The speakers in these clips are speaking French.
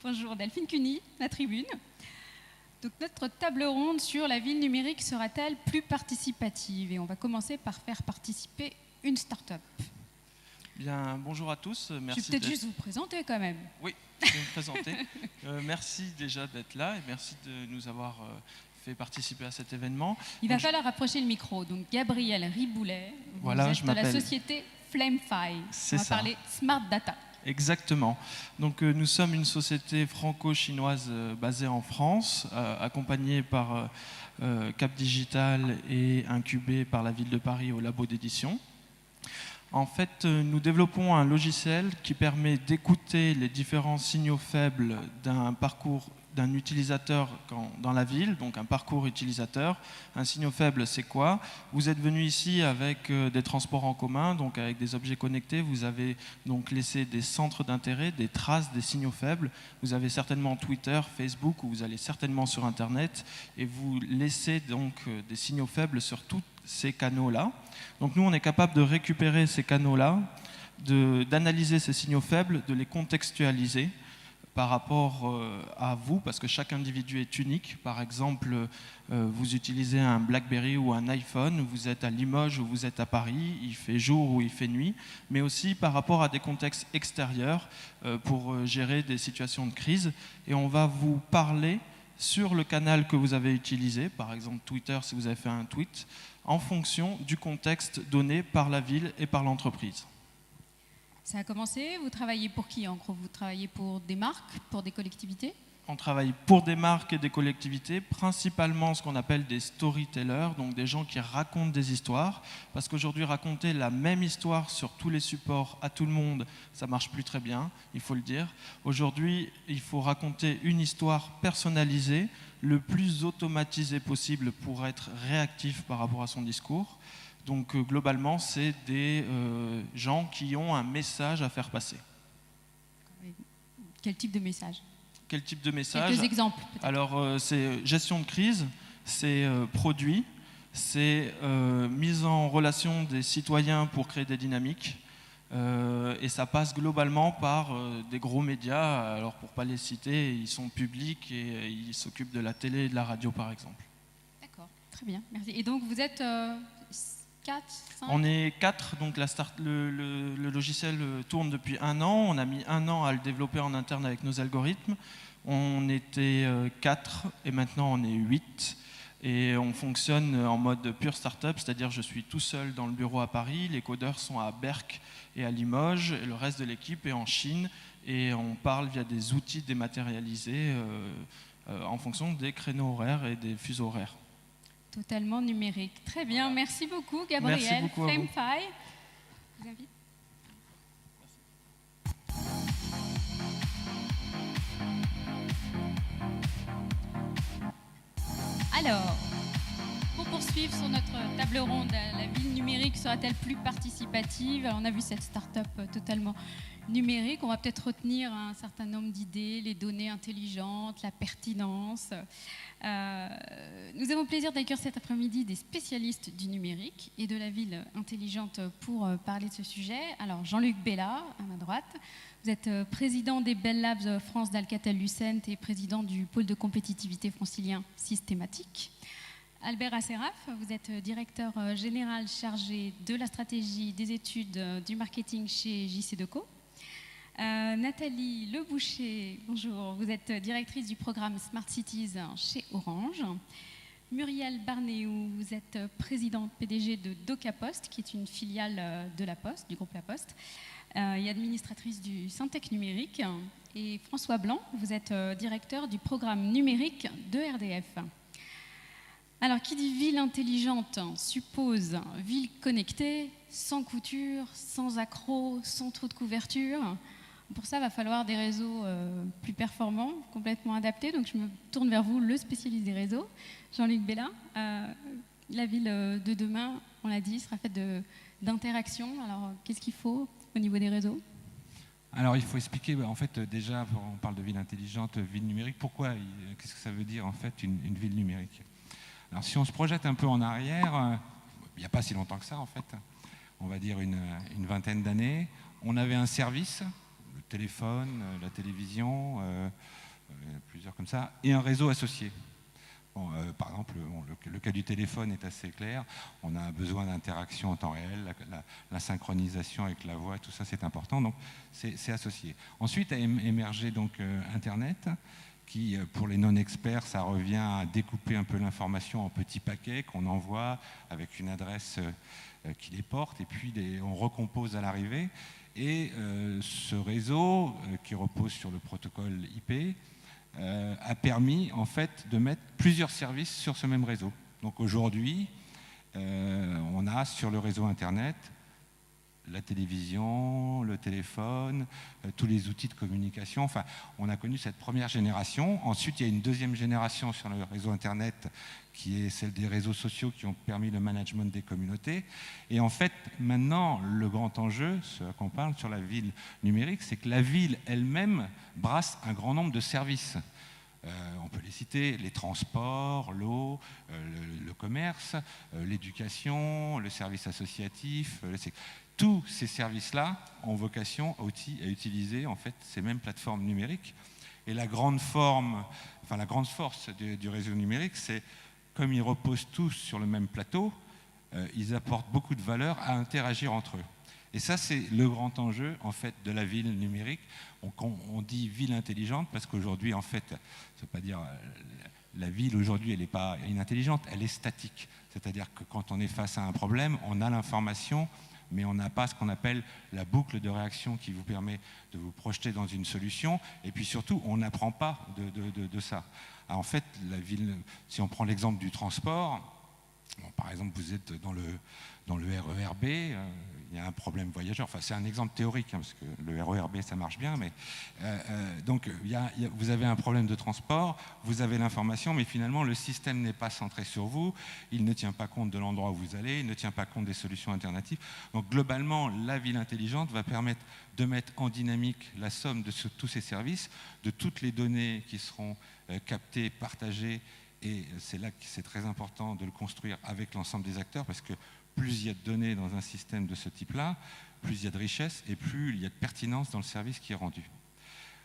Bonjour, Delphine Cuny, la tribune. Donc, notre table ronde sur la ville numérique sera-t-elle plus participative? Et on va commencer par faire participer une start-up. Bien, bonjour à tous. Merci. Je vais peut-être juste vous présenter quand même. Oui, je vais me présenter. Merci déjà d'être là et merci de nous avoir fait participer à cet événement. Il va falloir approcher le micro. Donc, Gabriel Riboulet, voilà, vous êtes de la société Flamefy. On va parler Smart Data. Exactement. Donc nous sommes une société franco-chinoise basée en France, accompagnée par Cap Digital et incubée par la ville de Paris au labo d'édition. En fait, nous développons un logiciel qui permet d'écouter les différents signaux faibles d'un parcours d'un utilisateur dans la ville, donc un parcours utilisateur. Un signal faible, c'est quoi? Vous êtes venu ici avec des transports en commun, donc avec des objets connectés. Vous avez donc laissé des centres d'intérêt, des traces, des signaux faibles. Vous avez certainement Twitter, Facebook, ou vous allez certainement sur Internet, et vous laissez donc des signaux faibles sur tous ces canaux-là. Donc nous, on est capable de récupérer ces canaux-là, d'analyser ces signaux faibles, de les contextualiser par rapport à vous, parce que chaque individu est unique. Par exemple, vous utilisez un BlackBerry ou un iPhone, vous êtes à Limoges ou vous êtes à Paris, il fait jour ou il fait nuit, mais aussi par rapport à des contextes extérieurs pour gérer des situations de crise. Et on va vous parler sur le canal que vous avez utilisé, par exemple Twitter si vous avez fait un tweet, en fonction du contexte donné par la ville et par l'entreprise. Ça a commencé, vous travaillez pour qui en gros? Vous travaillez pour des marques, pour des collectivités? On travaille pour des marques et des collectivités, principalement ce qu'on appelle des storytellers, donc des gens qui racontent des histoires, parce qu'aujourd'hui raconter la même histoire sur tous les supports à tout le monde, ça marche plus très bien, il faut le dire. Aujourd'hui, il faut raconter une histoire personnalisée, le plus automatisée possible pour être réactif par rapport à son discours. Donc globalement, c'est des gens qui ont un message à faire passer. Quel type de message? Quel type de message? Quelques exemples. Alors, c'est gestion de crise, c'est produit, c'est mise en relation des citoyens pour créer des dynamiques. Et ça passe globalement par des gros médias. Alors, pour ne pas les citer, ils sont publics et ils s'occupent de la télé et de la radio, par exemple. D'accord, très bien, merci. Et donc, vous êtes 4, 5? On est 4, donc le logiciel tourne depuis 1 an. On a mis 1 an à le développer en interne avec nos algorithmes. On était 4 et maintenant on est 8. Et on fonctionne en mode pure start-up, c'est-à-dire je suis tout seul dans le bureau à Paris, les codeurs sont à Berck et à Limoges, et le reste de l'équipe est en Chine. Et on parle via des outils dématérialisés en fonction des créneaux horaires et des fuseaux horaires. Totalement numérique. Très bien, merci beaucoup Gabriel. Merci beaucoup à vous. Flamefy. Je vous invite. Alors, pour poursuivre sur notre table ronde, la ville numérique sera-t-elle plus participative? Alors, on a vu cette start-up totalement numérique. On va peut-être retenir un certain nombre d'idées, les données intelligentes, la pertinence. Nous avons le plaisir d'accueillir cet après-midi des spécialistes du numérique et de la ville intelligente pour parler de ce sujet. Alors, Jean-Luc Bella, à ma droite. Vous êtes président des Bell Labs France d'Alcatel-Lucent et président du pôle de compétitivité francilien systématique. Albert Asseraf, vous êtes directeur général chargé de la stratégie, des études, du marketing chez JC-Deco. Nathalie Leboucher, bonjour, vous êtes directrice du programme Smart Cities chez Orange. Muriel Barnéou, vous êtes présidente PDG de DocaPost, qui est une filiale de la Poste, du groupe La Poste, et administratrice du Syntec numérique. Et François Blanc, vous êtes directeur du programme numérique de RDF. Alors, qui dit ville intelligente suppose ville connectée, sans couture, sans accroc, sans trop de couverture. Pour ça, il va falloir des réseaux plus performants, complètement adaptés. Donc, je me tourne vers vous, le spécialiste des réseaux, Jean-Luc Bella. La ville de demain, on l'a dit, sera faite d'interactions. Alors, qu'est-ce qu'il faut au niveau des réseaux? Alors, il faut expliquer, en fait, déjà, on parle de ville intelligente, ville numérique. Pourquoi? Qu'est-ce que ça veut dire, en fait, une ville numérique? Alors, si on se projette un peu en arrière, il n'y a pas si longtemps que ça, en fait, on va dire une vingtaine d'années, on avait un service, le téléphone, la télévision, plusieurs comme ça, et un réseau associé. Bon, par exemple, le cas du téléphone est assez clair. On a besoin d'interaction en temps réel, la synchronisation avec la voix, tout ça c'est important, donc c'est associé. Ensuite a émergé donc Internet, qui pour les non-experts, ça revient à découper un peu l'information en petits paquets qu'on envoie avec une adresse qui les porte, et puis on recompose à l'arrivée. Et ce réseau, qui repose sur le protocole IP, a permis en fait de mettre plusieurs services sur ce même réseau. Donc aujourd'hui, on a sur le réseau Internet la télévision, le téléphone, tous les outils de communication. Enfin, on a connu cette première génération. Ensuite, il y a une deuxième génération sur le réseau Internet qui est celle des réseaux sociaux qui ont permis le management des communautés. Et en fait, maintenant, le grand enjeu, ce qu'on parle sur la ville numérique, c'est que la ville elle-même brasse un grand nombre de services. On peut les citer, les transports, l'eau, le commerce, l'éducation, le service associatif. Tous ces services-là ont vocation à utiliser en fait ces mêmes plateformes numériques. Et la grande force du réseau numérique, c'est comme ils reposent tous sur le même plateau, ils apportent beaucoup de valeur à interagir entre eux. Et ça, c'est le grand enjeu en fait de la ville numérique. On dit ville intelligente parce qu'aujourd'hui, en fait, ça ne veut pas dire la ville aujourd'hui, elle n'est pas inintelligente, elle est statique. C'est-à-dire que quand on est face à un problème, on a l'information, mais on n'a pas ce qu'on appelle la boucle de réaction qui vous permet de vous projeter dans une solution. Et puis surtout, on n'apprend pas de ça. Alors en fait, la ville, si on prend l'exemple du transport, bon, par exemple, vous êtes dans le RERB, il y a un problème voyageur. Enfin, c'est un exemple théorique, hein, parce que le RERB, ça marche bien, mais donc vous avez un problème de transport, vous avez l'information, mais finalement, le système n'est pas centré sur vous, il ne tient pas compte de l'endroit où vous allez, il ne tient pas compte des solutions alternatives. Donc, globalement, la ville intelligente va permettre de mettre en dynamique la somme de tous ces services, de toutes les données qui seront captées, partagées. Et c'est là que c'est très important de le construire avec l'ensemble des acteurs, parce que plus il y a de données dans un système de ce type-là, plus il y a de richesse et plus il y a de pertinence dans le service qui est rendu.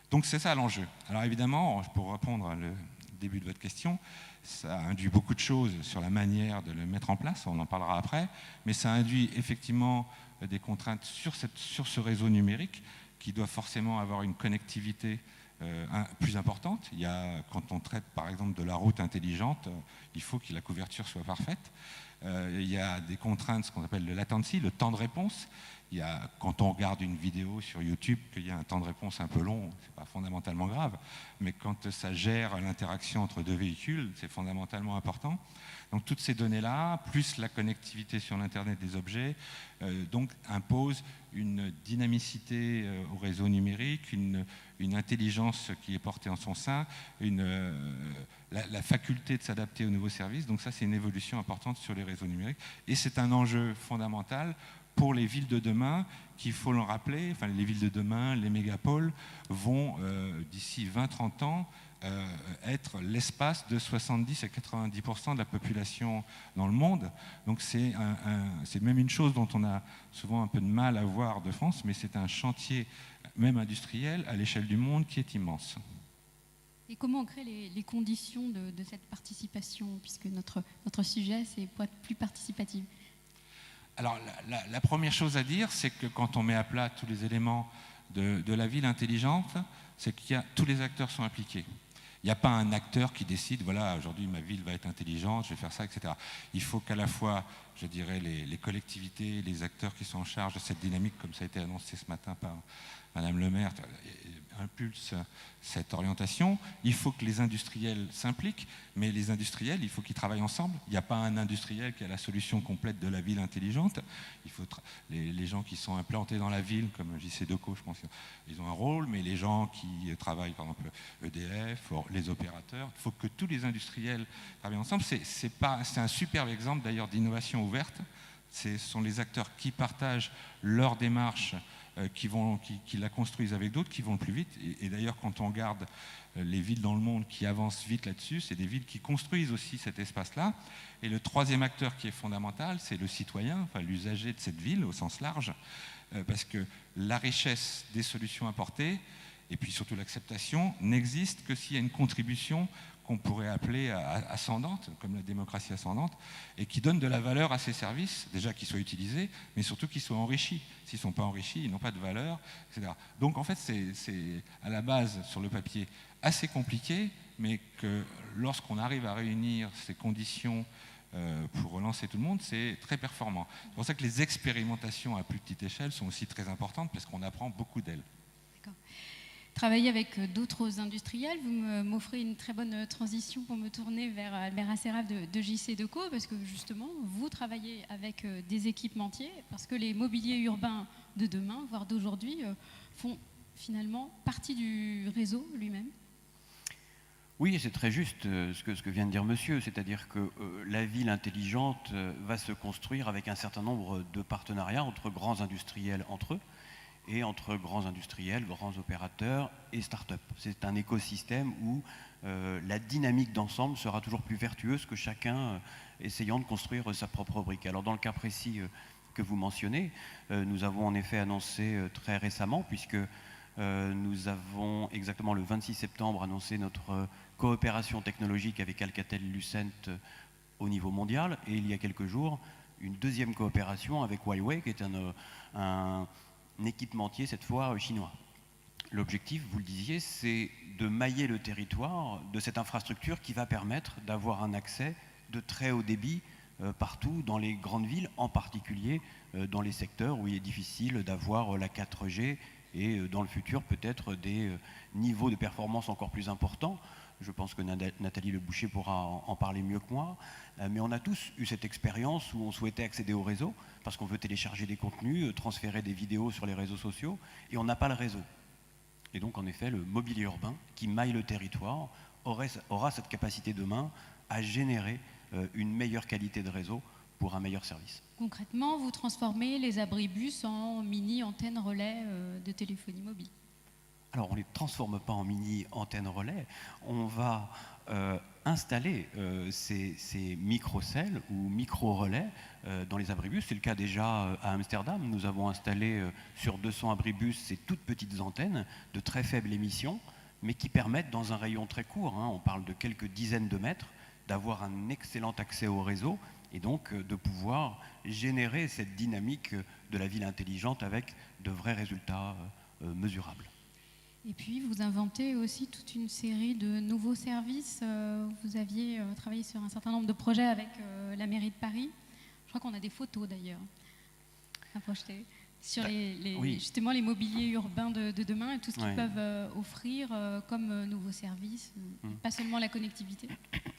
Donc c'est ça l'enjeu. Alors évidemment, pour répondre à le début de votre question, ça induit beaucoup de choses sur la manière de le mettre en place, on en parlera après, mais ça induit effectivement des contraintes sur ce réseau numérique qui doit forcément avoir une connectivité plus importante. Quand on traite par exemple de la route intelligente, il faut que la couverture soit parfaite. Il y a des contraintes, ce qu'on appelle le latency, le temps de réponse. Quand on regarde une vidéo sur YouTube, qu'il y a un temps de réponse un peu long, c'est pas fondamentalement grave, mais quand ça gère l'interaction entre deux véhicules, c'est fondamentalement important. Donc toutes ces données-là, plus la connectivité sur l'Internet des objets, donc imposent une dynamicité au réseau numérique, une intelligence qui est portée en son sein, la faculté de s'adapter aux nouveaux services. Donc ça, c'est une évolution importante sur les réseaux numériques. Et c'est un enjeu fondamental pour les villes de demain, qu'il faut le rappeler, enfin les villes de demain, les mégapoles, vont d'ici 20-30 ans être l'espace de 70 à 90% de la population dans le monde. Donc c'est même une chose dont on a souvent un peu de mal à voir de France, mais c'est un chantier même industriel à l'échelle du monde qui est immense. Et comment on crée les conditions de cette participation, puisque notre sujet, c'est pour être plus participatif? Alors la première chose à dire, c'est que quand on met à plat tous les éléments de la ville intelligente, c'est que tous les acteurs sont impliqués. Il n'y a pas un acteur qui décide, voilà, aujourd'hui ma ville va être intelligente, je vais faire ça, etc. Il faut qu'à la fois, je dirais, les collectivités, les acteurs qui sont en charge de cette dynamique, comme ça a été annoncé ce matin par Madame le maire, impulse cette orientation. Il faut que les industriels s'impliquent, mais les industriels, il faut qu'ils travaillent ensemble. Il n'y a pas un industriel qui a la solution complète de la ville intelligente. Il faut les gens qui sont implantés dans la ville, comme JC Decaux, je pense qu'ils ont un rôle, mais les gens qui travaillent, par exemple, EDF, les opérateurs, il faut que tous les industriels travaillent ensemble. C'est un superbe exemple d'ailleurs d'innovation ouverte. Ce sont les acteurs qui partagent leur démarche, qui la construisent avec d'autres, qui vont le plus vite. Et d'ailleurs, quand on regarde les villes dans le monde qui avancent vite là-dessus, c'est des villes qui construisent aussi cet espace-là. Et le troisième acteur qui est fondamental, c'est le citoyen, enfin l'usager de cette ville au sens large, parce que la richesse des solutions apportées, et puis surtout l'acceptation, n'existe que s'il y a une contribution qu'on pourrait appeler ascendante, comme la démocratie ascendante, et qui donne de la valeur à ces services, déjà qu'ils soient utilisés, mais surtout qu'ils soient enrichis. S'ils ne sont pas enrichis, ils n'ont pas de valeur, etc. Donc en fait, c'est à la base, sur le papier, assez compliqué, mais que lorsqu'on arrive à réunir ces conditions pour relancer tout le monde, c'est très performant. C'est pour ça que les expérimentations à plus petite échelle sont aussi très importantes, parce qu'on apprend beaucoup d'elles. D'accord. Travailler avec d'autres industriels, vous m'offrez une très bonne transition pour me tourner vers Albert Asséraf de JC Deco, parce que justement, vous travaillez avec des équipementiers, parce que les mobiliers urbains de demain, voire d'aujourd'hui, font finalement partie du réseau lui-même. Oui, c'est très juste ce que vient de dire monsieur, c'est-à-dire que la ville intelligente va se construire avec un certain nombre de partenariats entre grands industriels entre eux, et entre grands industriels, grands opérateurs et start-up. C'est un écosystème où la dynamique d'ensemble sera toujours plus vertueuse que chacun essayant de construire sa propre brique. Alors dans le cas précis que vous mentionnez, nous avons en effet annoncé très récemment, puisque nous avons exactement le 26 septembre annoncé notre coopération technologique avec Alcatel-Lucent au niveau mondial, et il y a quelques jours, une deuxième coopération avec Huawei, qui est un équipementier, cette fois chinois. L'objectif, vous le disiez, c'est de mailler le territoire de cette infrastructure qui va permettre d'avoir un accès de très haut débit partout dans les grandes villes, en particulier dans les secteurs où il est difficile d'avoir la 4G et dans le futur peut-être des niveaux de performance encore plus importants. Je pense que Nathalie Leboucher pourra en parler mieux que moi. Mais on a tous eu cette expérience où on souhaitait accéder au réseau parce qu'on veut télécharger des contenus, transférer des vidéos sur les réseaux sociaux, et on n'a pas le réseau. Et donc, en effet, le mobilier urbain qui maille le territoire aura cette capacité demain à générer une meilleure qualité de réseau pour un meilleur service. Concrètement, vous transformez les abribus en mini-antennes relais de téléphonie mobile. Alors, on ne les transforme pas en mini-antennes relais. On va installer ces micro-celles ou micro-relais dans les abribus. C'est le cas déjà à Amsterdam. Nous avons installé sur 200 abribus ces toutes petites antennes de très faible émission, mais qui permettent, dans un rayon très court, on parle de quelques dizaines de mètres, d'avoir un excellent accès au réseau et donc de pouvoir générer cette dynamique de la ville intelligente avec de vrais résultats mesurables. Et puis, vous inventez aussi toute une série de nouveaux services. Vous aviez travaillé sur un certain nombre de projets avec la mairie de Paris. Je crois qu'on a des photos d'ailleurs à projeter sur oui. justement les mobiliers urbains de demain et tout ce qu'ils peuvent offrir comme nouveaux services, pas seulement la connectivité.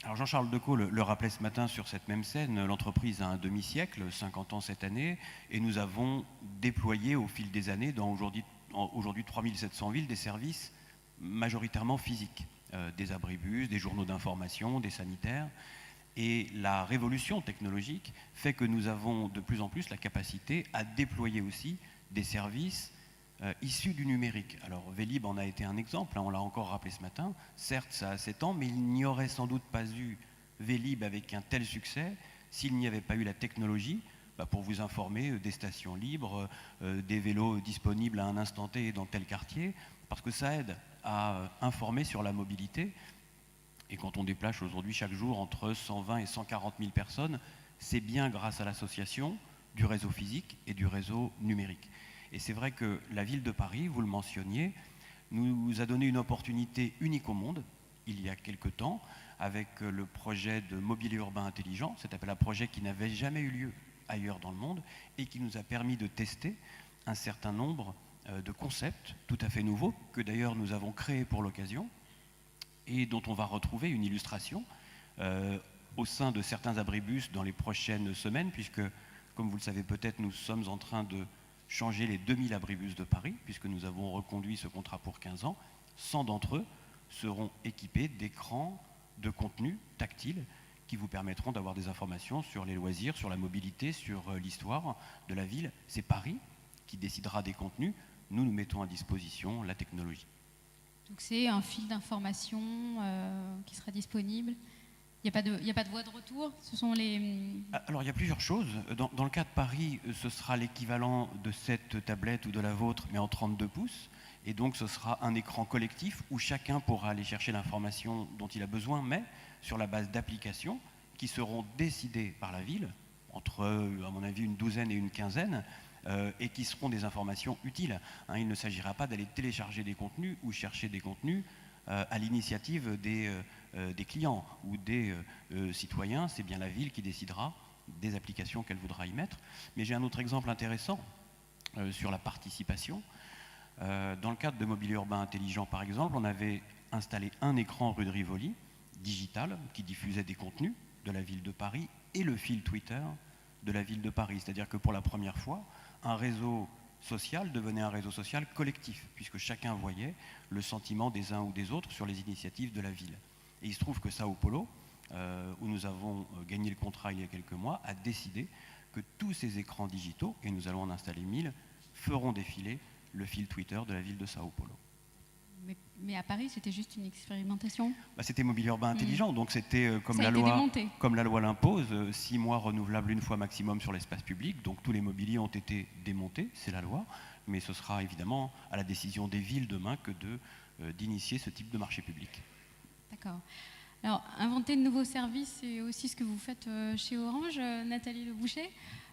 Alors Jean-Charles Decaux le rappelait ce matin sur cette même scène, l'entreprise a un demi-siècle, 50 ans cette année, et nous avons déployé au fil des années dans aujourd'hui 3700 villes des services majoritairement physiques, des abribus, des journaux d'information, des sanitaires. Et la révolution technologique fait que nous avons de plus en plus la capacité à déployer aussi des services issus du numérique. Alors Vélib en a été un exemple, on l'a encore rappelé ce matin. Certes, ça a 7 ans, mais il n'y aurait sans doute pas eu Vélib avec un tel succès s'il n'y avait pas eu la technologie pour vous informer des stations libres, des vélos disponibles à un instant T dans tel quartier, parce que ça aide à informer sur la mobilité. Et quand on déplace aujourd'hui chaque jour entre 120 et 140 000 personnes, c'est bien grâce à l'association du réseau physique et du réseau numérique. Et c'est vrai que la ville de Paris, vous le mentionniez, nous a donné une opportunité unique au monde, il y a quelque temps, avec le projet de mobilier urbain intelligent. C'est un projet qui n'avait jamais eu lieu ailleurs dans le monde et qui nous a permis de tester un certain nombre de concepts tout à fait nouveaux, que d'ailleurs nous avons créés pour l'occasion, et dont on va retrouver une illustration au sein de certains abribus dans les prochaines semaines, puisque, comme vous le savez peut-être, nous sommes en train de changer les 2000 abribus de Paris, puisque nous avons reconduit ce contrat pour 15 ans. 100 d'entre eux seront équipés d'écrans de contenu tactile qui vous permettront d'avoir des informations sur les loisirs, sur la mobilité, sur l'histoire de la ville. C'est Paris qui décidera des contenus. Nous mettons à disposition la technologie. Donc c'est un fil d'information qui sera disponible Il n'y a pas de voie de retour. Ce sont les... Alors, il y a plusieurs choses. Dans le cas de Paris, ce sera l'équivalent de cette tablette ou de la vôtre, mais en 32 pouces. Et donc, ce sera un écran collectif où chacun pourra aller chercher l'information dont il a besoin, mais sur la base d'applications qui seront décidées par la ville, entre, à mon avis, une douzaine et une quinzaine, et qui seront des informations utiles. Hein, il ne s'agira pas d'aller télécharger des contenus ou chercher des contenus à l'initiative des clients ou des citoyens. C'est bien la ville qui décidera des applications qu'elle voudra y mettre. Mais j'ai un autre exemple intéressant sur la participation. Dans le cadre de Mobilier Urbain Intelligent, par exemple, on avait installé un écran rue de Rivoli, digital, qui diffusait des contenus de la ville de Paris et le fil Twitter de la ville de Paris. C'est-à-dire que pour la première fois, un réseau social devenait un réseau social collectif, puisque chacun voyait le sentiment des uns ou des autres sur les initiatives de la ville. Et il se trouve que Sao Paulo, où nous avons gagné le contrat il y a quelques mois, a décidé que tous ces écrans digitaux, et nous allons en installer 1000, feront défiler le fil Twitter de la ville de Sao Paulo. Mais à Paris, c'était juste une expérimentation. C'était Mobilier Urbain Intelligent, donc c'était comme la loi l'impose, 6 mois renouvelables une fois maximum sur l'espace public, donc tous les mobiliers ont été démontés, c'est la loi, mais ce sera évidemment à la décision des villes demain que d'initier ce type de marché public. D'accord. Alors, inventer de nouveaux services, c'est aussi ce que vous faites chez Orange, Nathalie Leboucher.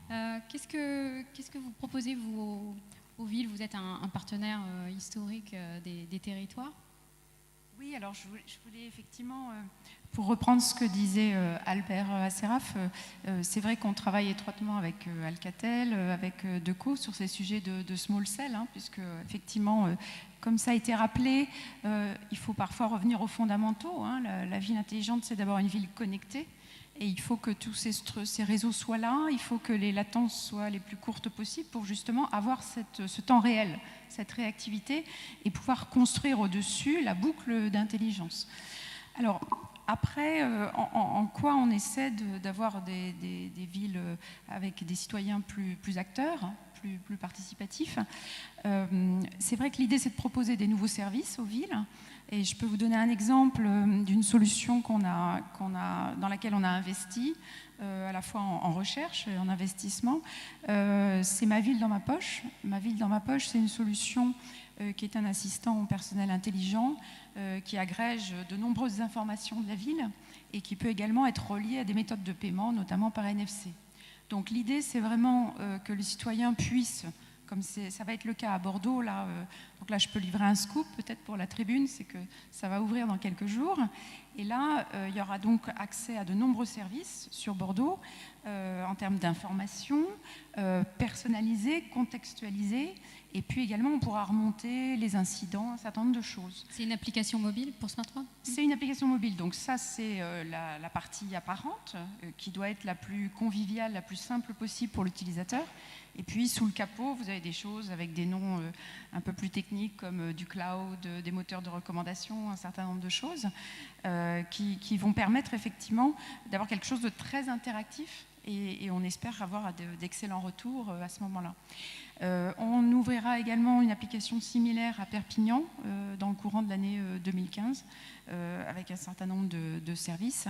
Qu'est-ce que vous proposez, vous, aux villes? Vous êtes un partenaire historique des territoires. Oui, alors je voulais effectivement, pour reprendre ce que disait Albert Asseraf, c'est vrai qu'on travaille étroitement avec Alcatel, avec Deco sur ces sujets de small cell, hein, puisque effectivement, comme ça a été rappelé, il faut parfois revenir aux fondamentaux. Hein. La ville intelligente, c'est d'abord une ville connectée. Et il faut que tous ces réseaux soient là, il faut que les latences soient les plus courtes possibles pour justement avoir ce temps réel, cette réactivité et pouvoir construire au-dessus la boucle d'intelligence. Alors, après, en quoi on essaie d'avoir des villes avec des citoyens plus acteurs, plus participatifs? C'est vrai que l'idée, c'est de proposer des nouveaux services aux villes. Et je peux vous donner un exemple d'une solution dans laquelle on a investi, à la fois en recherche et en investissement. C'est Ma ville dans ma poche. Ma ville dans ma poche, c'est une solution qui est un assistant personnel intelligent qui agrège de nombreuses informations de la ville et qui peut également être relié à des méthodes de paiement, notamment par NFC. Donc l'idée, c'est vraiment que le citoyen puisse, comme ça va être le cas à Bordeaux, donc là je peux livrer un scoop peut-être pour la tribune, c'est que ça va ouvrir dans quelques jours. Et là, il y aura donc accès à de nombreux services sur Bordeaux en termes d'information personnalisée, contextualisée. Et puis également, on pourra remonter les incidents, un certain nombre de choses. C'est une application mobile pour smartphone? C'est une application mobile. Donc ça, c'est la partie apparente qui doit être la plus conviviale, la plus simple possible pour l'utilisateur. Et puis, sous le capot, vous avez des choses avec des noms un peu plus techniques comme du cloud, des moteurs de recommandation, un certain nombre de choses qui vont permettre effectivement d'avoir quelque chose de très interactif et on espère avoir d'excellents retours à ce moment-là. On ouvrira également une application similaire à Perpignan dans le courant de l'année 2015 avec un certain nombre de services.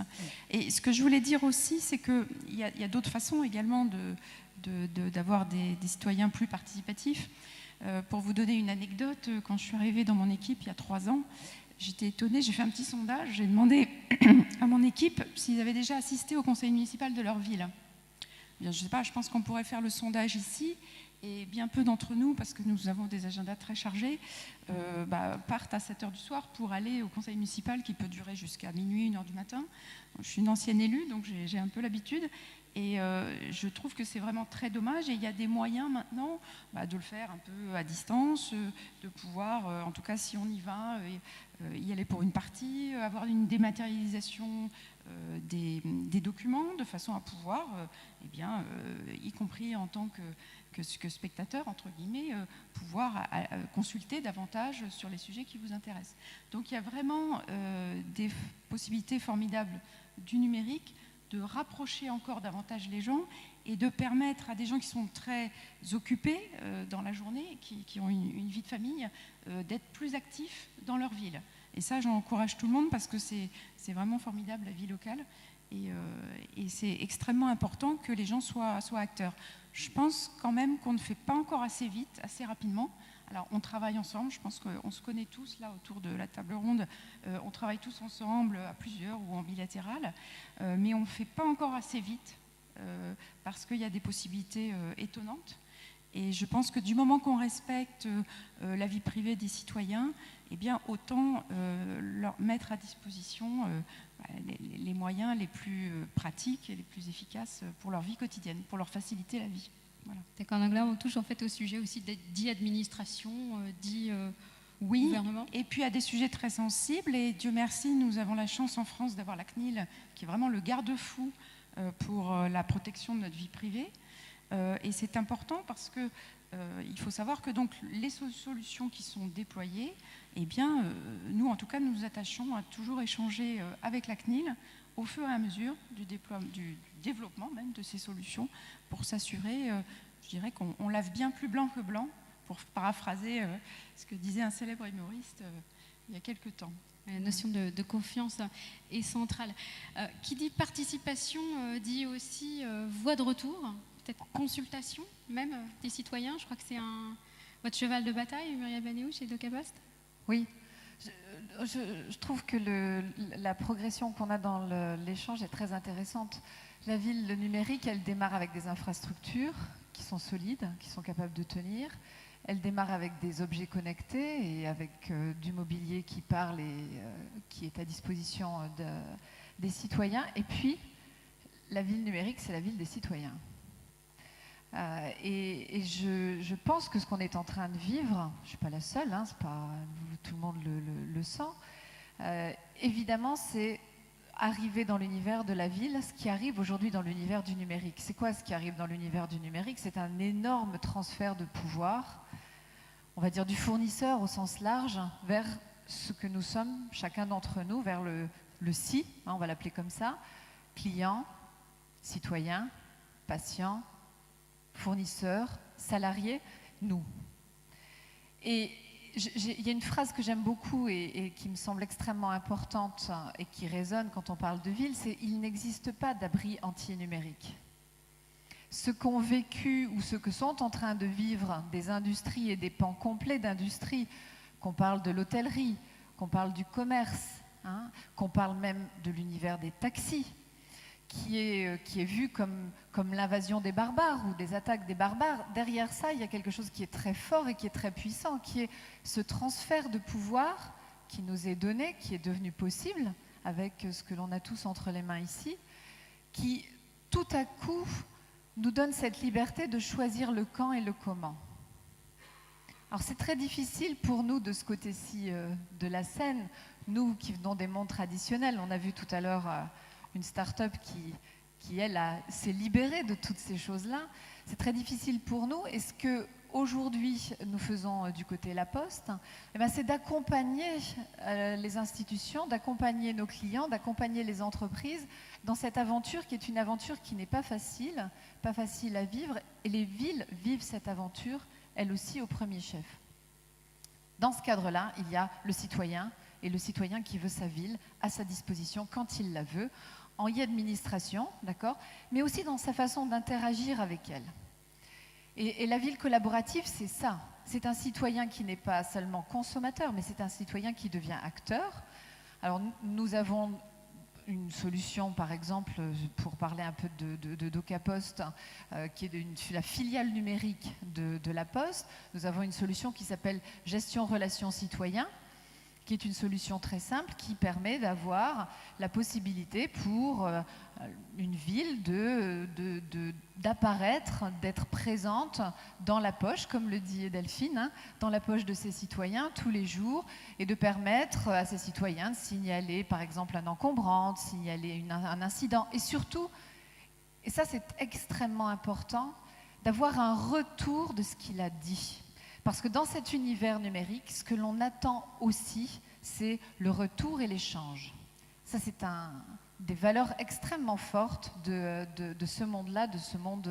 Et ce que je voulais dire aussi, c'est qu'il y a d'autres façons également d'avoir des citoyens plus participatifs. Pour vous donner une anecdote, quand je suis arrivée dans mon équipe il y a 3 ans, j'étais étonnée, j'ai fait un petit sondage, j'ai demandé à mon équipe s'ils avaient déjà assisté au conseil municipal de leur ville. Bien, je ne sais pas, je pense qu'on pourrait faire le sondage ici, et bien peu d'entre nous, parce que nous avons des agendas très chargés, partent à 7h du soir pour aller au conseil municipal qui peut durer jusqu'à minuit, 1h du matin. Donc, je suis une ancienne élue, donc j'ai un peu l'habitude. Et je trouve que c'est vraiment très dommage. Et il y a des moyens maintenant de le faire un peu à distance, de pouvoir, en tout cas si on y va, y aller pour une partie, avoir une dématérialisation des documents, de façon à pouvoir, y compris en tant que spectateur, entre guillemets, pouvoir consulter davantage sur les sujets qui vous intéressent. Donc il y a vraiment des possibilités formidables du numérique, de rapprocher encore davantage les gens et de permettre à des gens qui sont très occupés dans la journée, qui ont une vie de famille, d'être plus actifs dans leur ville. Et ça, j'encourage tout le monde parce que c'est vraiment formidable la vie locale. Et c'est extrêmement important que les gens soient acteurs. Je pense quand même qu'on ne fait pas encore assez vite, assez rapidement. Alors, on travaille ensemble, je pense qu'on se connaît tous là autour de la table ronde, on travaille tous ensemble à plusieurs ou en bilatéral, mais on ne fait pas encore assez vite parce qu'il y a des possibilités étonnantes. Et je pense que du moment qu'on respecte la vie privée des citoyens, eh bien, autant leur mettre à disposition les moyens les plus pratiques et les plus efficaces pour leur vie quotidienne, pour leur faciliter la vie. Voilà. D'accord, donc là on touche en fait au sujet aussi dit administration, oui, gouvernement. Et puis à des sujets très sensibles, et Dieu merci, nous avons la chance en France d'avoir la CNIL, qui est vraiment le garde-fou pour la protection de notre vie privée. Et c'est important parce que il faut savoir que donc les solutions qui sont déployées, eh bien, nous en tout cas, nous nous attachons à toujours échanger avec la CNIL au fur et à mesure du développement même de ces solutions pour s'assurer, je dirais qu'on lave bien plus blanc que blanc, pour paraphraser ce que disait un célèbre humoriste il y a quelque temps. La notion de confiance est centrale. Qui dit participation dit aussi voie de retour, peut-être consultation même des citoyens. Je crois que c'est votre cheval de bataille, Muriel Banéou, chez DocaPost. Oui, je trouve que la progression qu'on a dans l'échange est très intéressante. La ville numérique, elle démarre avec des infrastructures qui sont solides, qui sont capables de tenir. Elle démarre avec des objets connectés et avec du mobilier qui parle et qui est à disposition des citoyens. Et puis, la ville numérique, c'est la ville des citoyens. Et je pense que ce qu'on est en train de vivre, je ne suis pas la seule, hein, tout le monde le sent, évidemment, c'est arriver dans l'univers de la ville, ce qui arrive aujourd'hui dans l'univers du numérique. C'est quoi ce qui arrive dans l'univers du numérique? C'est un énorme transfert de pouvoir, on va dire du fournisseur au sens large, vers ce que nous sommes, chacun d'entre nous, vers le SI, hein, on va l'appeler comme ça, client, citoyen, patient, fournisseur, salarié, nous. Et il y a une phrase que j'aime beaucoup et qui me semble extrêmement importante et qui résonne quand on parle de ville, c'est « il n'existe pas d'abri anti-numérique ». Ce qu'ont vécu ou ce que sont en train de vivre des industries et des pans complets d'industries, qu'on parle de l'hôtellerie, qu'on parle du commerce, hein, qu'on parle même de l'univers des taxis, qui est vu comme l'invasion des barbares ou des attaques des barbares. Derrière ça, il y a quelque chose qui est très fort et qui est très puissant, qui est ce transfert de pouvoir qui nous est donné, qui est devenu possible avec ce que l'on a tous entre les mains ici, qui tout à coup nous donne cette liberté de choisir le quand et le comment. Alors c'est très difficile pour nous de ce côté-ci de la scène, nous qui venons des mondes traditionnels. On a vu tout à l'heure une start-up qui elle, s'est libérée de toutes ces choses-là. C'est très difficile pour nous. Et ce qu'aujourd'hui nous faisons du côté La Poste, eh bien, c'est d'accompagner les institutions, d'accompagner nos clients, d'accompagner les entreprises dans cette aventure qui est une aventure qui n'est pas facile à vivre. Et les villes vivent cette aventure, elles aussi, au premier chef. Dans ce cadre-là, il y a le citoyen, et le citoyen qui veut sa ville à sa disposition quand il la veut, en e-administration, d'accord, mais aussi dans sa façon d'interagir avec elle. Et la ville collaborative, c'est ça. C'est un citoyen qui n'est pas seulement consommateur, mais c'est un citoyen qui devient acteur. Alors, nous avons une solution, par exemple, pour parler un peu de DocaPost, qui est la filiale numérique de La Poste. Nous avons une solution qui s'appelle Gestion Relations Citoyens, qui est une solution très simple qui permet d'avoir la possibilité pour une ville d'apparaître, d'être présente dans la poche, comme le dit Delphine, hein, dans la poche de ses citoyens tous les jours, et de permettre à ces citoyens de signaler par exemple un encombrant, de signaler un incident, et surtout, et ça c'est extrêmement important, d'avoir un retour de ce qu'il a dit. Parce que dans cet univers numérique, ce que l'on attend aussi, c'est le retour et l'échange. Ça, c'est des valeurs extrêmement fortes de ce monde-là, de ce monde,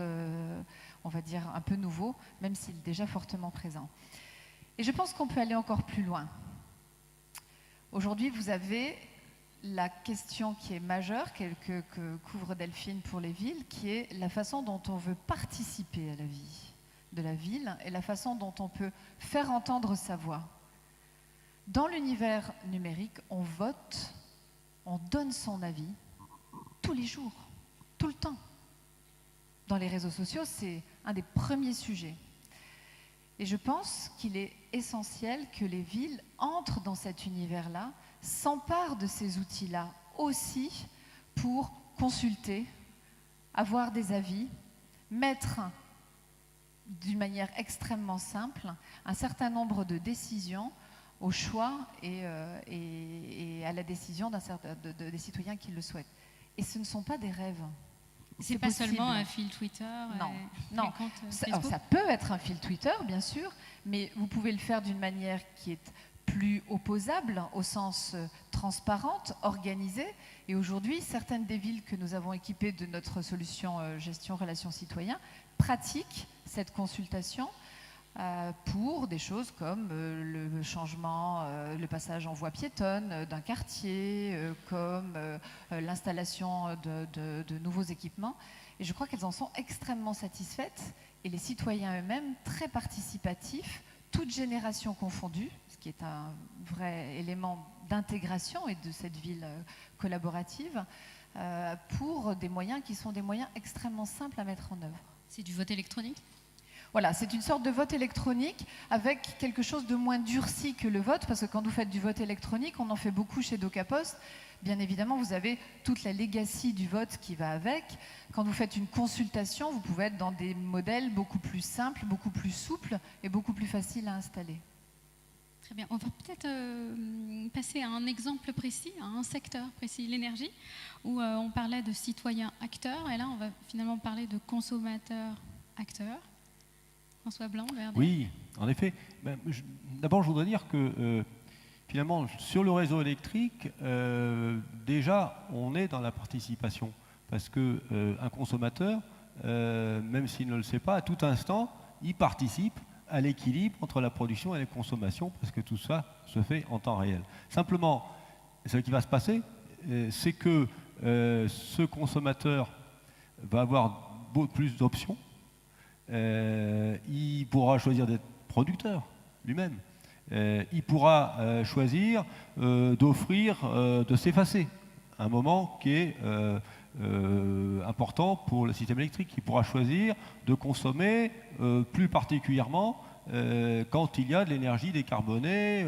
on va dire, un peu nouveau, même s'il est déjà fortement présent. Et je pense qu'on peut aller encore plus loin. Aujourd'hui, vous avez la question qui est majeure, que couvre Delphine pour les villes, qui est la façon dont on veut participer à la vie de la ville et la façon dont on peut faire entendre sa voix. Dans l'univers numérique, on vote, on donne son avis tous les jours, tout le temps. Dans les réseaux sociaux, c'est un des premiers sujets. Et je pense qu'il est essentiel que les villes entrent dans cet univers-là, s'emparent de ces outils-là aussi pour consulter, avoir des avis, mettre d'une manière extrêmement simple un certain nombre de décisions au choix et à la décision des citoyens qui le souhaitent. Et ce ne sont pas des rêves. C'est pas seulement un fil Twitter. Non. Ça peut être un fil Twitter, bien sûr, mais vous pouvez le faire d'une manière qui est plus opposable, au sens transparente, organisée. Et aujourd'hui, certaines des villes que nous avons équipées de notre solution gestion relations citoyens pratiquent cette consultation pour des choses comme le changement, le passage en voie piétonne d'un quartier, comme l'installation de nouveaux équipements. Et je crois qu'elles en sont extrêmement satisfaites et les citoyens eux-mêmes très participatifs, toutes générations confondues, ce qui est un vrai élément d'intégration et de cette ville collaborative, pour des moyens qui sont des moyens extrêmement simples à mettre en œuvre. C'est du vote électronique ? Voilà, c'est une sorte de vote électronique avec quelque chose de moins durci que le vote, parce que quand vous faites du vote électronique, on en fait beaucoup chez DocaPost. Bien évidemment, vous avez toute la legacy du vote qui va avec. Quand vous faites une consultation, vous pouvez être dans des modèles beaucoup plus simples, beaucoup plus souples et beaucoup plus faciles à installer. Très bien. On va peut-être passer à un exemple précis, à un secteur précis, l'énergie, où on parlait de citoyens acteurs, et là, on va finalement parler de consommateurs acteurs. François Blanc, VRD. Oui, en effet. D'abord, je voudrais dire que finalement, sur le réseau électrique, déjà, on est dans la participation. Parce qu'un consommateur, même s'il ne le sait pas, à tout instant, il participe à l'équilibre entre la production et la consommation, parce que tout ça se fait en temps réel. Simplement, ce qui va se passer, c'est que ce consommateur va avoir beaucoup plus d'options. Il pourra choisir d'être producteur lui-même. Il pourra choisir d'offrir, de s'effacer. Un moment qui est important pour le système électrique. Il pourra choisir de consommer plus particulièrement quand il y a de l'énergie décarbonée,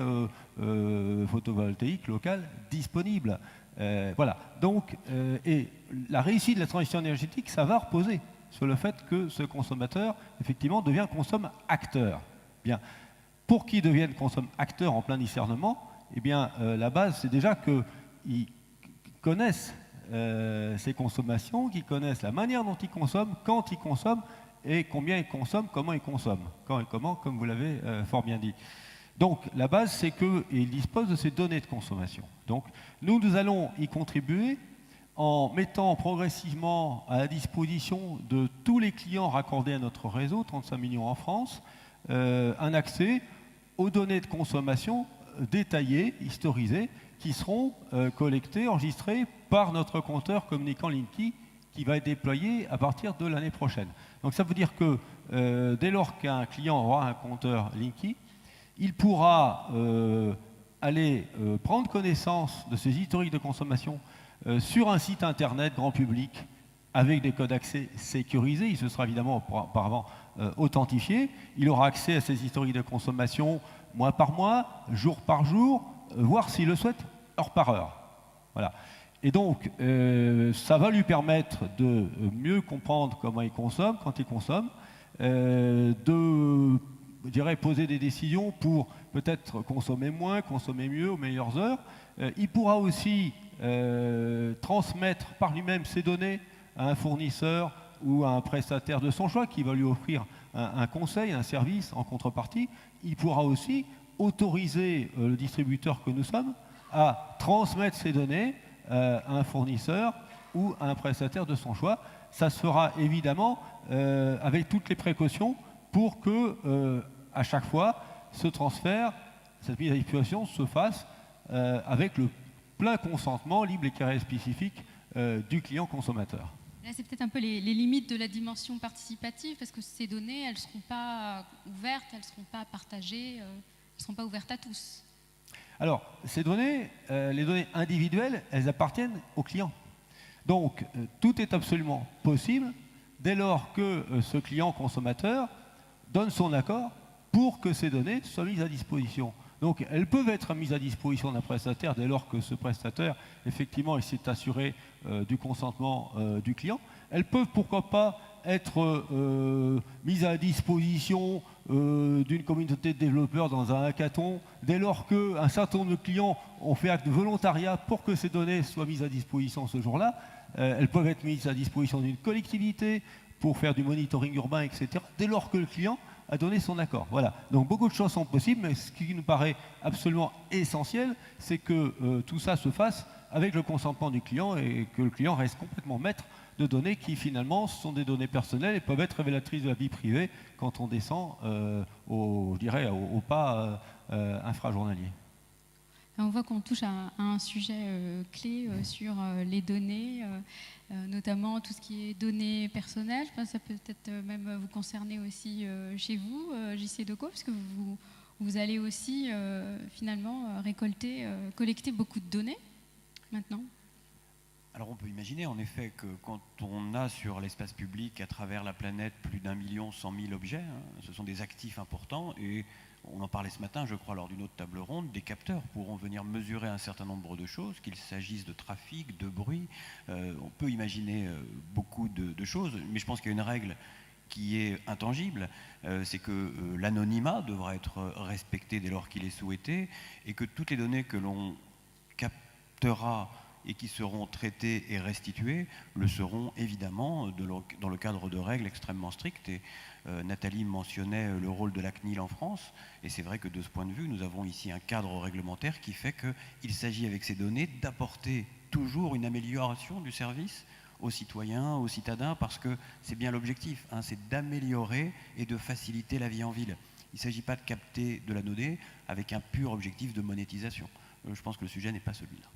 photovoltaïque locale disponible. Voilà. Donc, et la réussite de la transition énergétique, ça va reposer sur le fait que ce consommateur, effectivement, consomme-acteur. Bien. Pour qu'il devienne consomme-acteur en plein discernement, eh bien, la base, c'est déjà qu'ils connaissent ses consommations, qu'ils connaissent la manière dont ils consomment, quand ils consomment, et combien ils consomment, comment ils consomment. Quand et comment, comme vous l'avez fort bien dit. Donc, la base, c'est qu'ils disposent de ces données de consommation. Donc, nous allons y contribuer en mettant progressivement à la disposition de tous les clients raccordés à notre réseau, 35 millions en France, un accès aux données de consommation détaillées, historisées, qui seront collectées, enregistrées par notre compteur communicant Linky, qui va être déployé à partir de l'année prochaine. Donc ça veut dire que dès lors qu'un client aura un compteur Linky, il pourra aller prendre connaissance de ces historiques de consommation sur un site internet grand public avec des codes d'accès sécurisés. Il se sera évidemment auparavant authentifié. Il aura accès à ces historiques de consommation mois par mois, jour par jour, voire s'il le souhaite, heure par heure. Voilà. Et donc, ça va lui permettre de mieux comprendre comment il consomme, quand il consomme, de, je dirais, poser des décisions pour peut-être consommer moins, consommer mieux, aux meilleures heures. Il pourra aussi transmettre par lui-même ces données à un fournisseur ou à un prestataire de son choix qui va lui offrir un conseil, un service en contrepartie. Il pourra aussi autoriser le distributeur que nous sommes à transmettre ces données à un fournisseur ou à un prestataire de son choix. Ça se fera évidemment avec toutes les précautions pour que à chaque fois ce transfert, cette mise à disposition se fasse avec le plein consentement libre et carré spécifique du client consommateur. Là, c'est peut-être un peu les limites de la dimension participative, parce que ces données, elles ne seront pas ouvertes, elles ne seront pas partagées, elles ne seront pas ouvertes à tous. Alors, ces données, les données individuelles, elles appartiennent au client. Donc, tout est absolument possible dès lors que ce client consommateur donne son accord pour que ces données soient mises à disposition. Donc, elles peuvent être mises à disposition d'un prestataire dès lors que ce prestataire, effectivement, il s'est assuré du consentement du client. Elles peuvent, pourquoi pas, être mises à disposition d'une communauté de développeurs dans un hackathon, dès lors qu'un certain nombre de clients ont fait acte de volontariat pour que ces données soient mises à disposition ce jour-là. Elles peuvent être mises à disposition d'une collectivité pour faire du monitoring urbain, etc., dès lors que le client a donné son accord. Voilà. Donc beaucoup de choses sont possibles, mais ce qui nous paraît absolument essentiel, c'est que tout ça se fasse avec le consentement du client et que le client reste complètement maître de données qui finalement sont des données personnelles et peuvent être révélatrices de la vie privée quand on descend au pas infrajournalier. On voit qu'on touche à un sujet clé sur les données, notamment tout ce qui est données personnelles. Je pense que ça peut peut-être même vous concerner aussi chez vous, JC Decaux, parce que vous allez aussi finalement collecter beaucoup de données maintenant. Alors on peut imaginer en effet que quand on a sur l'espace public à travers la planète plus d'1 100 000 objets, ce sont des actifs importants et on en parlait ce matin, je crois, lors d'une autre table ronde, des capteurs pourront venir mesurer un certain nombre de choses, qu'il s'agisse de trafic, de bruit. On peut imaginer beaucoup de choses, mais je pense qu'il y a une règle qui est intangible, c'est que l'anonymat devra être respecté dès lors qu'il est souhaité et que toutes les données que l'on captera et qui seront traitées et restituées le seront évidemment dans le cadre de règles extrêmement strictes. Et Nathalie mentionnait le rôle de la CNIL en France, et c'est vrai que de ce point de vue, nous avons ici un cadre réglementaire qui fait qu'il s'agit avec ces données d'apporter toujours une amélioration du service aux citoyens, aux citadins, parce que c'est bien l'objectif, c'est d'améliorer et de faciliter la vie en ville. Il ne s'agit pas de capter de la donnée avec un pur objectif de monétisation. Je pense que le sujet n'est pas celui-là.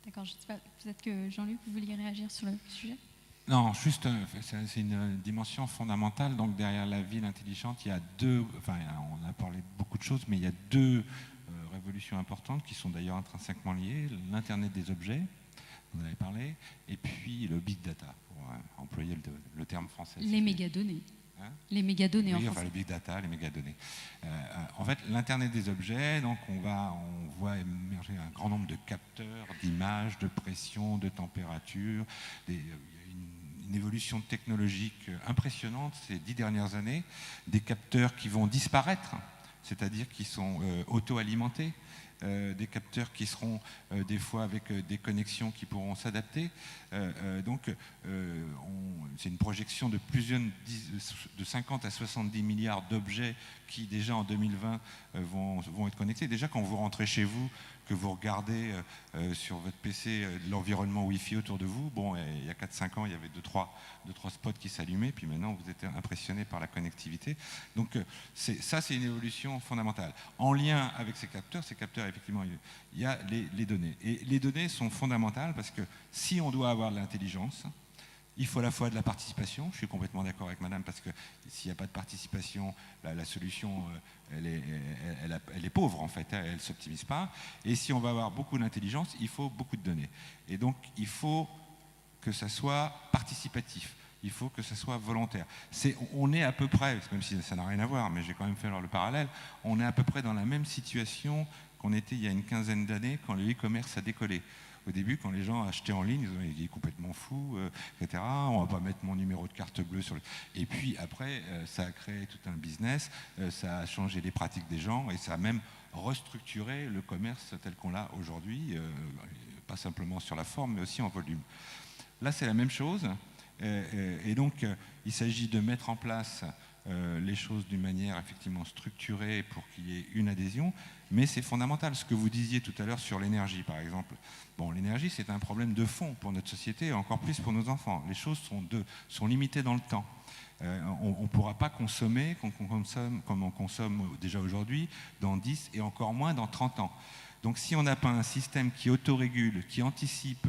D'accord, je ne sais pas, peut-être que Jean-Luc, vous vouliez réagir sur le sujet ? Non, juste, c'est une dimension fondamentale. Donc derrière la ville intelligente, il y a on a parlé de beaucoup de choses, mais il y a deux révolutions importantes qui sont d'ailleurs intrinsèquement liées. L'Internet des objets, vous en avez parlé, et puis le big data, pour employer le terme français. Les mégadonnées. Les mégadonnées, oui, en français. Les big data, les mégadonnées. En fait, l'Internet des objets, donc on voit émerger un grand nombre de capteurs, d'images, de pression, de température. Il y a une évolution technologique impressionnante ces 10 dernières années. Des capteurs qui vont disparaître, c'est-à-dire qui sont auto-alimentés. Des capteurs qui seront des fois avec des connexions qui pourront s'adapter. C'est une projection de de 50 à 70 milliards d'objets qui déjà en 2020 vont être connectés. Déjà quand vous rentrez chez vous, que vous regardez sur votre PC l'environnement Wi-Fi autour de vous, il y a 4-5 ans, il y avait 2-3 spots qui s'allumaient, puis maintenant vous êtes impressionné par la connectivité. Donc c'est une évolution fondamentale. En lien avec ces capteurs, effectivement, il y a les données. Et les données sont fondamentales parce que si on doit avoir de l'intelligence, il faut à la fois de la participation. Je suis complètement d'accord avec madame, parce que s'il n'y a pas de participation, la solution, elle est pauvre en fait, elle ne s'optimise pas. Et si on va avoir beaucoup d'intelligence, il faut beaucoup de données. Et donc, il faut que ça soit participatif. Il faut que ça soit volontaire. On est à peu près, même si ça n'a rien à voir, mais j'ai quand même fait le parallèle, on est à peu près dans la même situation qu'on était il y a une quinzaine d'années quand le e-commerce a décollé. Au début, quand les gens achetaient en ligne, ils ont dit il est complètement fou, etc. On ne va pas mettre mon numéro de carte bleue sur le... Et puis après, ça a créé tout un business, ça a changé les pratiques des gens et ça a même restructuré le commerce tel qu'on l'a aujourd'hui, pas simplement sur la forme, mais aussi en volume. Là, c'est la même chose. Et donc, il s'agit de mettre en place les choses d'une manière effectivement structurée pour qu'il y ait une adhésion, mais c'est fondamental. Ce que vous disiez tout à l'heure sur l'énergie, par exemple. L'énergie, c'est un problème de fond pour notre société et encore plus pour nos enfants. Les choses sont limitées dans le temps. On ne pourra pas consommer comme on consomme déjà aujourd'hui, dans 10 et encore moins dans 30 ans. Donc si on n'a pas un système qui autorégule, qui anticipe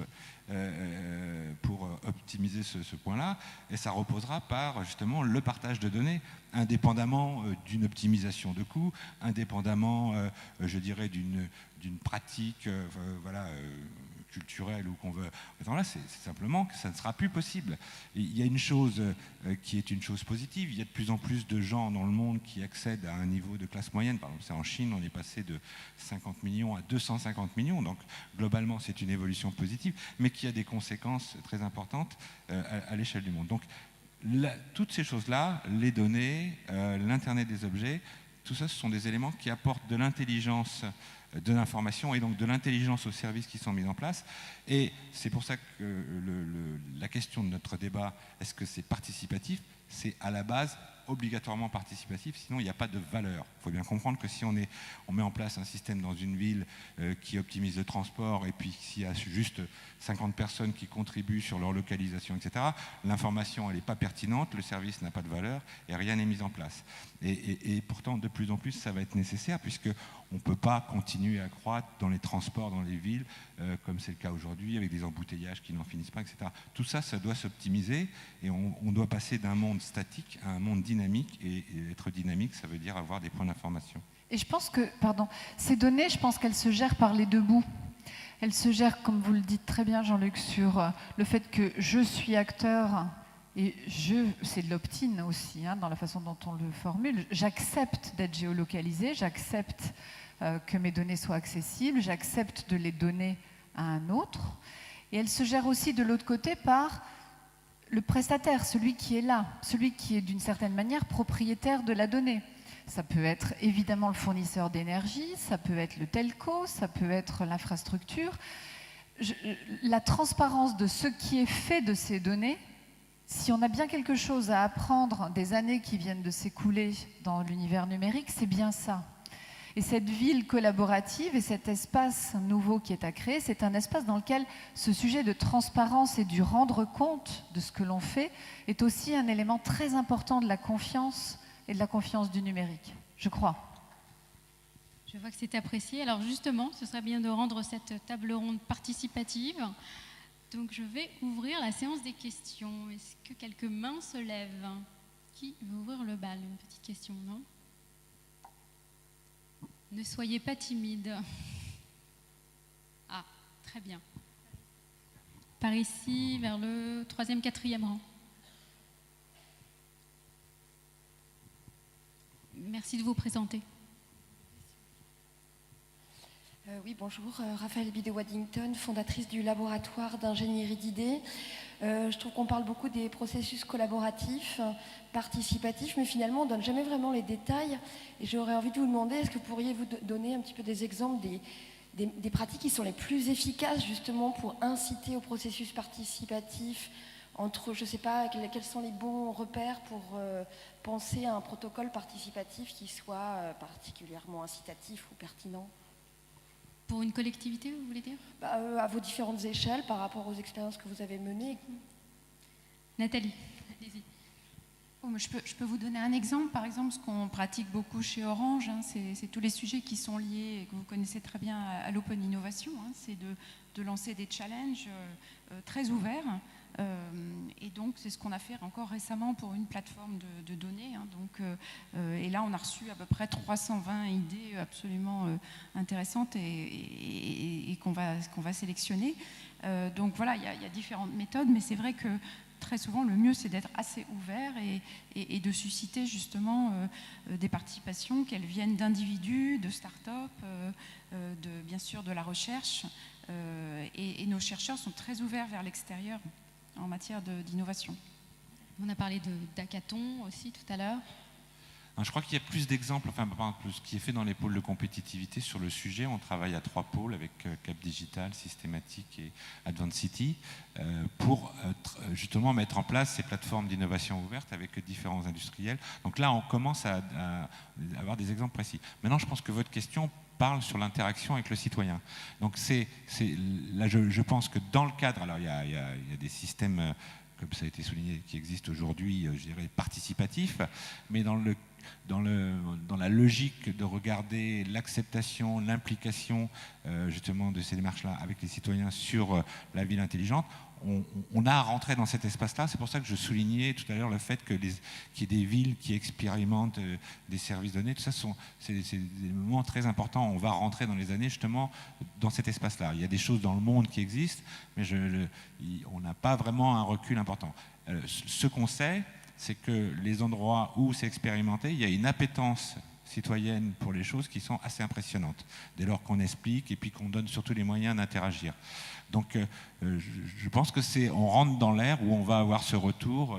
pour optimiser ce point-là, et ça reposera par justement le partage de données, indépendamment d'une optimisation de coûts, indépendamment, je dirais, d'une pratique culturelle ou qu'on veut. Là, c'est simplement que ça ne sera plus possible. Et il y a une chose qui est une chose positive. Il y a de plus en plus de gens dans le monde qui accèdent à un niveau de classe moyenne. Par exemple, c'est en Chine, on est passé de 50 millions à 250 millions. Donc, globalement, c'est une évolution positive, mais qui a des conséquences très importantes à l'échelle du monde. Donc, toutes ces choses-là, les données, l'Internet des objets, tout ça, ce sont des éléments qui apportent de l'intelligence de l'information et donc de l'intelligence aux services qui sont mis en place. Et c'est pour ça que la question de notre débat, est-ce que c'est participatif? C'est à la base obligatoirement participatif, sinon il n'y a pas de valeur. Il faut bien comprendre que si on met en place un système dans une ville qui optimise le transport, et puis s'il y a juste 50 personnes qui contribuent sur leur localisation, etc., l'information elle n'est pas pertinente, le service n'a pas de valeur et rien n'est mis en place. Et pourtant, de plus en plus, ça va être nécessaire, puisqu'on ne peut pas continuer à croître dans les transports, dans les villes, comme c'est le cas aujourd'hui, avec des embouteillages qui n'en finissent pas, etc. Tout ça, ça doit s'optimiser, et on doit passer d'un monde statique à un monde dynamique, et être dynamique, ça veut dire avoir des points d'information. Et je pense que, ces données, je pense qu'elles se gèrent par les deux bouts. Elles se gèrent, comme vous le dites très bien, Jean-Luc, sur le fait que je suis acteur, et c'est de l'opt-in aussi, dans la façon dont on le formule. J'accepte d'être géolocalisé, j'accepte que mes données soient accessibles, j'accepte de les donner à un autre. Et elle se gère aussi de l'autre côté par le prestataire, celui qui est là, celui qui est d'une certaine manière propriétaire de la donnée. Ça peut être évidemment le fournisseur d'énergie, ça peut être le telco, ça peut être l'infrastructure. La transparence de ce qui est fait de ces données, si on a bien quelque chose à apprendre des années qui viennent de s'écouler dans l'univers numérique, c'est bien ça. Et cette ville collaborative et cet espace nouveau qui est à créer, c'est un espace dans lequel ce sujet de transparence et du rendre compte de ce que l'on fait est aussi un élément très important de la confiance et de la confiance du numérique, je crois. Je vois que c'est apprécié. Alors justement, ce serait bien de rendre cette table ronde participative. Donc je vais ouvrir la séance des questions. Est-ce que quelques mains se lèvent? Qui veut ouvrir le bal? Une petite question, non? Ne soyez pas timide. Ah, très bien. Par ici, vers le 3e, 4e rang. Merci de vous présenter. Oui, bonjour. Raphaël Bidé-Waddington, fondatrice du laboratoire d'ingénierie d'idées. Je trouve qu'on parle beaucoup des processus collaboratifs, participatifs, mais finalement on ne donne jamais vraiment les détails. Et j'aurais envie de vous demander, est-ce que vous pourriez vous donner un petit peu des exemples des pratiques qui sont les plus efficaces justement pour inciter au processus participatif, entre, je ne sais pas, quels sont les bons repères pour penser à un protocole participatif qui soit particulièrement incitatif ou pertinent? Pour une collectivité, vous voulez dire? À vos différentes échelles, par rapport aux expériences que vous avez menées. Nathalie, allez-y. Je peux vous donner un exemple. Par exemple, ce qu'on pratique beaucoup chez Orange, c'est tous les sujets qui sont liés, et que vous connaissez très bien, à l'open innovation. C'est de lancer des challenges très ouverts. Et donc, c'est ce qu'on a fait encore récemment pour une plateforme de données. Et là, on a reçu à peu près 320 idées absolument intéressantes et qu'on va sélectionner. Donc voilà, il y a différentes méthodes, mais c'est vrai que très souvent, le mieux, c'est d'être assez ouvert et de susciter justement des participations, qu'elles viennent d'individus, de start-up, bien sûr de la recherche. Et nos chercheurs sont très ouverts vers l'extérieur en matière d'innovation. On a parlé d'hackathon aussi tout à l'heure. Je crois qu'il y a plus d'exemples, ce qui est fait dans les pôles de compétitivité sur le sujet. On travaille à 3 pôles avec Cap Digital, Systématique et Advanced City pour justement mettre en place ces plateformes d'innovation ouverte avec différents industriels. Donc là, on commence à avoir des exemples précis. Maintenant, je pense que votre question parle sur l'interaction avec le citoyen. Donc là, je pense que dans le cadre, alors il y a des systèmes comme ça a été souligné, qui existent aujourd'hui, je dirais, participatifs, mais dans dans la logique de regarder l'acceptation, l'implication justement de ces démarches-là avec les citoyens sur la ville intelligente, on a à rentrer dans cet espace-là. C'est pour ça que je soulignais tout à l'heure le fait qu'il y ait des villes qui expérimentent des services donnés. Tout ça, c'est des moments très importants. On va rentrer dans les années justement dans cet espace-là. Il y a des choses dans le monde qui existent, mais on n'a pas vraiment un recul important. Ce qu'on sait, c'est que les endroits où c'est expérimenté, il y a une appétence citoyenne pour les choses qui sont assez impressionnantes, dès lors qu'on explique et puis qu'on donne surtout les moyens d'interagir. Donc je pense que on rentre dans l'ère où on va avoir ce retour,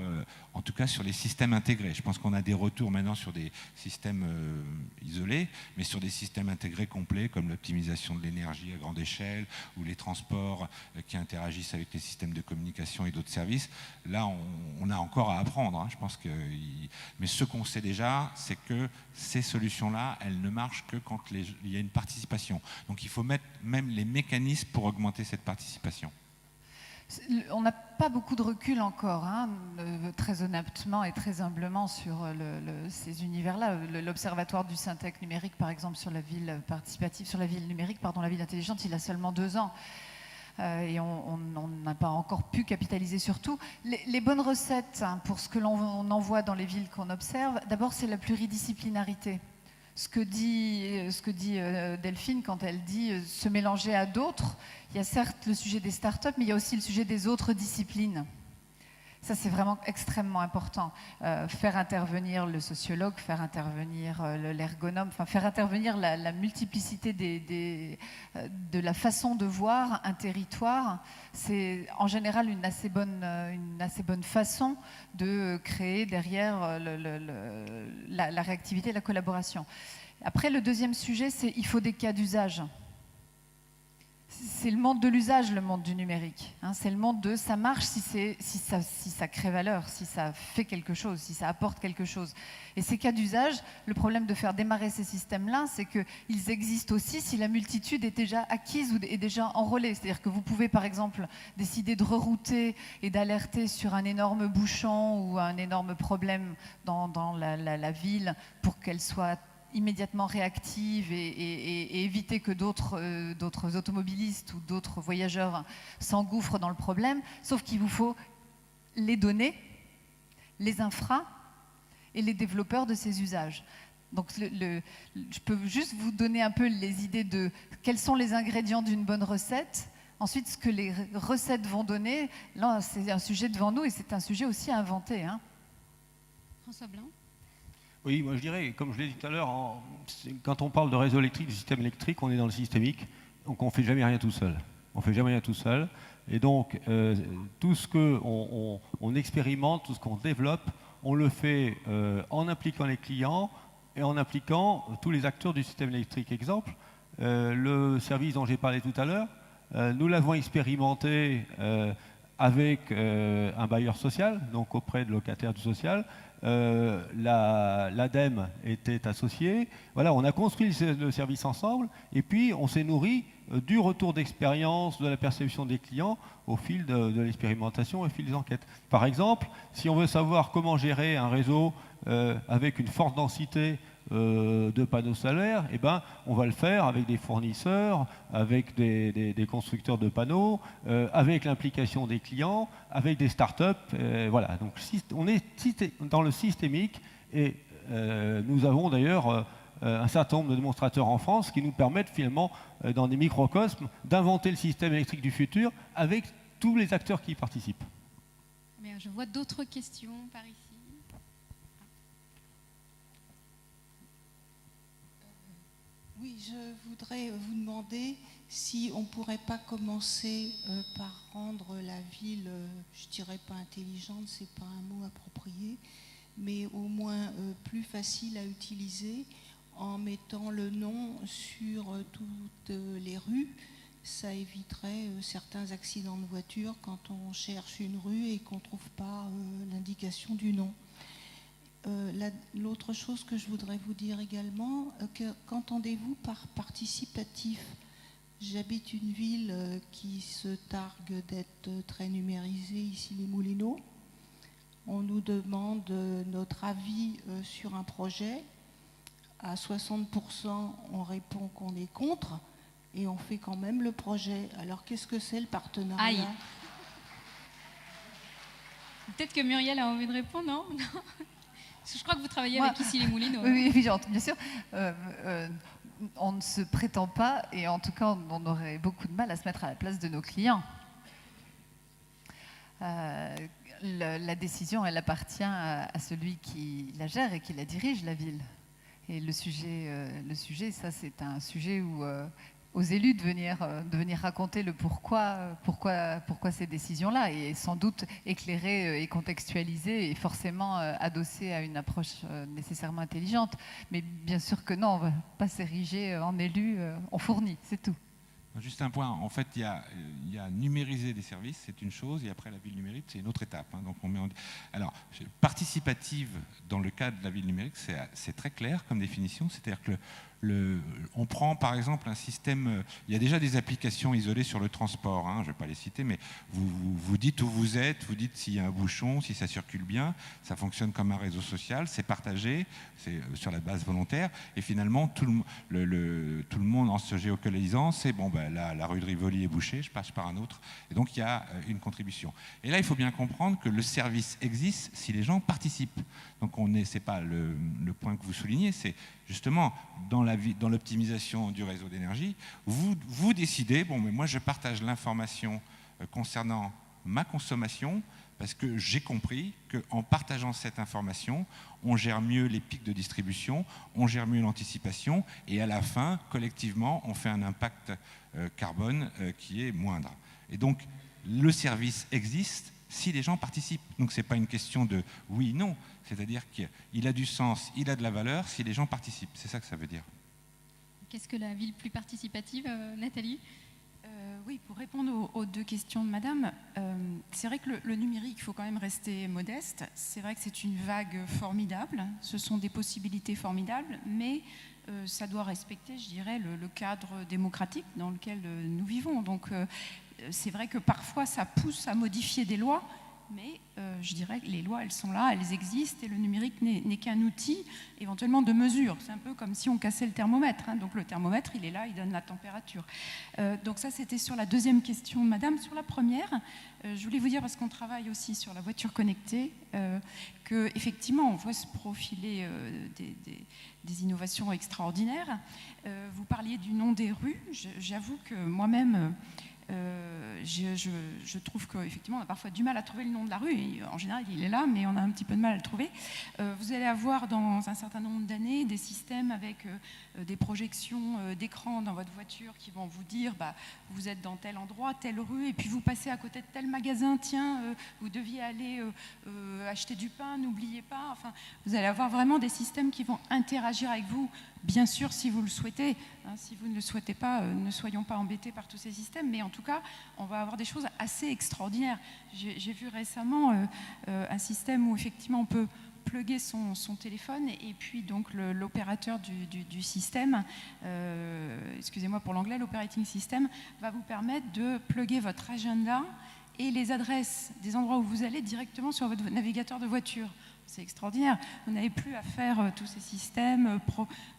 en tout cas sur les systèmes intégrés. Je pense qu'on a des retours maintenant sur des systèmes isolés, mais sur des systèmes intégrés complets, comme l'optimisation de l'énergie à grande échelle, ou les transports qui interagissent avec les systèmes de communication et d'autres services. Là, on a encore à apprendre, hein. Je pense mais ce qu'on sait déjà, c'est que ces solutions-là, elles ne marchent que quand il y a une participation. Donc il faut mettre même les mécanismes pour augmenter cette participation. On n'a pas beaucoup de recul encore, hein, très honnêtement et très humblement sur ces univers-là. L'Observatoire du Syntec numérique, par exemple, sur la ville participative, sur la ville numérique, pardon, la ville intelligente, il a seulement 2 ans. Et on n'a pas encore pu capitaliser sur tout. Les bonnes recettes, hein, pour ce que l'on envoie dans les villes qu'on observe, d'abord, c'est la pluridisciplinarité. Ce que dit Delphine quand elle dit se mélanger à d'autres. Il y a certes le sujet des startups, mais il y a aussi le sujet des autres disciplines. Ça, c'est vraiment extrêmement important. Faire intervenir le sociologue, faire intervenir l'ergonome, enfin, faire intervenir la multiplicité de la façon de voir un territoire, c'est en général une assez bonne façon de créer derrière la réactivité et la collaboration. Après, le deuxième sujet, c'est il faut des cas d'usage. C'est le monde de l'usage, le monde du numérique. Hein, c'est le monde de ça marche si ça crée valeur, si ça fait quelque chose, si ça apporte quelque chose. Et ces cas d'usage, le problème de faire démarrer ces systèmes-là, c'est qu'ils existent aussi si la multitude est déjà acquise ou est déjà enrôlée. C'est-à-dire que vous pouvez, par exemple, décider de rerouter et d'alerter sur un énorme bouchon ou un énorme problème dans la ville pour qu'elle soit immédiatement réactive et éviter que d'autres automobilistes ou d'autres voyageurs s'engouffrent dans le problème, sauf qu'il vous faut les données, les infras et les développeurs de ces usages. Donc je peux juste vous donner un peu les idées de quels sont les ingrédients d'une bonne recette. Ensuite, ce que les recettes vont donner, là c'est un sujet devant nous et c'est un sujet aussi à inventer. Hein. François Blanc. Oui, moi je dirais, comme je l'ai dit tout à l'heure, quand on parle de réseau électrique, du système électrique, on est dans le systémique, donc on ne fait jamais rien tout seul. On ne fait jamais rien tout seul. Et donc, tout ce qu'on expérimente, tout ce qu'on développe, on le fait en impliquant les clients et en impliquant tous les acteurs du système électrique. Exemple, le service dont j'ai parlé tout à l'heure, nous l'avons expérimenté avec un bailleur social, donc auprès de locataires du social. L'ADEME était associée. Voilà, on a construit le service ensemble et puis on s'est nourri du retour d'expérience, de la perception des clients au fil de l'expérimentation, au fil des enquêtes. Par exemple, si on veut savoir comment gérer un réseau avec une forte densité de panneaux solaires, eh ben, on va le faire avec des fournisseurs, avec des constructeurs de panneaux, avec l'implication des clients, avec des startups. Voilà. Donc, on est dans le systémique et nous avons d'ailleurs un certain nombre de démonstrateurs en France qui nous permettent finalement, dans des microcosmes, d'inventer le système électrique du futur avec tous les acteurs qui y participent. Mais je vois d'autres questions par ici. Oui, je voudrais vous demander si on ne pourrait pas commencer par rendre la ville, je dirais pas intelligente, c'est pas un mot approprié, mais au moins plus facile à utiliser en mettant le nom sur toutes les rues. Ça éviterait certains accidents de voiture quand on cherche une rue et qu'on ne trouve pas l'indication du nom. L'autre chose que je voudrais vous dire également, qu'entendez-vous par participatif? J'habite une ville qui se targue d'être très numérisée, ici les Moulineaux. on nous demande notre avis sur un projet. À 60%, on répond qu'on est contre et on fait quand même le projet. Alors qu'est-ce que c'est le partenariat? Aïe. Peut-être que Muriel a envie de répondre, non? Je crois que vous travaillez avec Issy les Moulineaux. Oui, bien sûr. On ne se prétend pas, et en tout cas, on aurait beaucoup de mal à se mettre à la place de nos clients. La décision, elle appartient à celui qui la gère et qui la dirige, la ville. Et le sujet, ça, c'est un sujet où, aux élus de venir raconter le pourquoi ces décisions-là, et sans doute éclairées et contextualisées et forcément adossées à une approche nécessairement intelligente. Mais bien sûr que non, on ne va pas s'ériger en élu, on fournit, c'est tout. Juste un point, en fait, il y a numériser des services, c'est une chose, et après la ville numérique, c'est une autre étape. Hein. Donc alors, participative, dans le cadre de la ville numérique, c'est très clair comme définition, c'est-à-dire que on prend par exemple un système, il y a déjà des applications isolées sur le transport, hein, je ne vais pas les citer, mais vous dites où vous êtes, vous dites s'il y a un bouchon, si ça circule bien, ça fonctionne comme un réseau social, c'est partagé, c'est sur la base volontaire, et finalement tout le monde en se géolocalisant, c'est bon, ben, là, la rue de Rivoli est bouchée, je passe par un autre, et donc il y a une contribution. Et là, il faut bien comprendre que le service existe si les gens participent. Donc c'est pas le point que vous soulignez, c'est justement dans l'optimisation du réseau d'énergie, vous décidez, bon, mais moi je partage l'information concernant ma consommation, parce que j'ai compris qu'en partageant cette information, on gère mieux les pics de distribution, on gère mieux l'anticipation, et à la fin, collectivement, on fait un impact carbone qui est moindre. Et donc, le service existe si les gens participent. Donc, ce n'est pas une question de oui, non, c'est-à-dire qu'il a du sens, il a de la valeur si les gens participent. C'est ça que ça veut dire. Qu'est-ce que la ville plus participative, Nathalie? Oui, pour répondre aux deux questions de Madame, c'est vrai que le numérique, il faut quand même rester modeste. C'est vrai que c'est une vague formidable, ce sont des possibilités formidables, mais ça doit respecter, je dirais, le cadre démocratique dans lequel nous vivons. Donc c'est vrai que parfois ça pousse à modifier des lois, mais je dirais que les lois, elles sont là, elles existent, et le numérique n'est qu'un outil éventuellement de mesure. C'est un peu comme si on cassait le thermomètre, hein. Donc le thermomètre, il est là, il donne la température. Donc ça, c'était sur la deuxième question de Madame. Sur la première, je voulais vous dire, parce qu'on travaille aussi sur la voiture connectée, qu'effectivement, on voit se profiler des innovations extraordinaires. Vous parliez du nom des rues. J'avoue que moi-même, je trouve qu'effectivement on a parfois du mal à trouver le nom de la rue, et en général il est là, mais on a un petit peu de mal à le trouver. Vous allez avoir dans un certain nombre d'années des systèmes avec des projections d'écran dans votre voiture qui vont vous dire vous êtes dans tel endroit, telle rue, et puis vous passez à côté de tel magasin, tiens, vous deviez aller acheter du pain, n'oubliez pas. Enfin, vous allez avoir vraiment des systèmes qui vont interagir avec vous, bien sûr si vous le souhaitez, hein. Si vous ne le souhaitez pas, ne soyons pas embêtés par tous ces systèmes, mais en tout cas on va avoir des choses assez extraordinaires. J'ai vu récemment un système où effectivement on peut plugger son téléphone, et puis donc l'opérateur du système, excusez-moi pour l'anglais, l'operating system va vous permettre de plugger votre agenda et les adresses des endroits où vous allez directement sur votre navigateur de voiture. C'est extraordinaire. Vous n'avez plus à faire tous ces systèmes,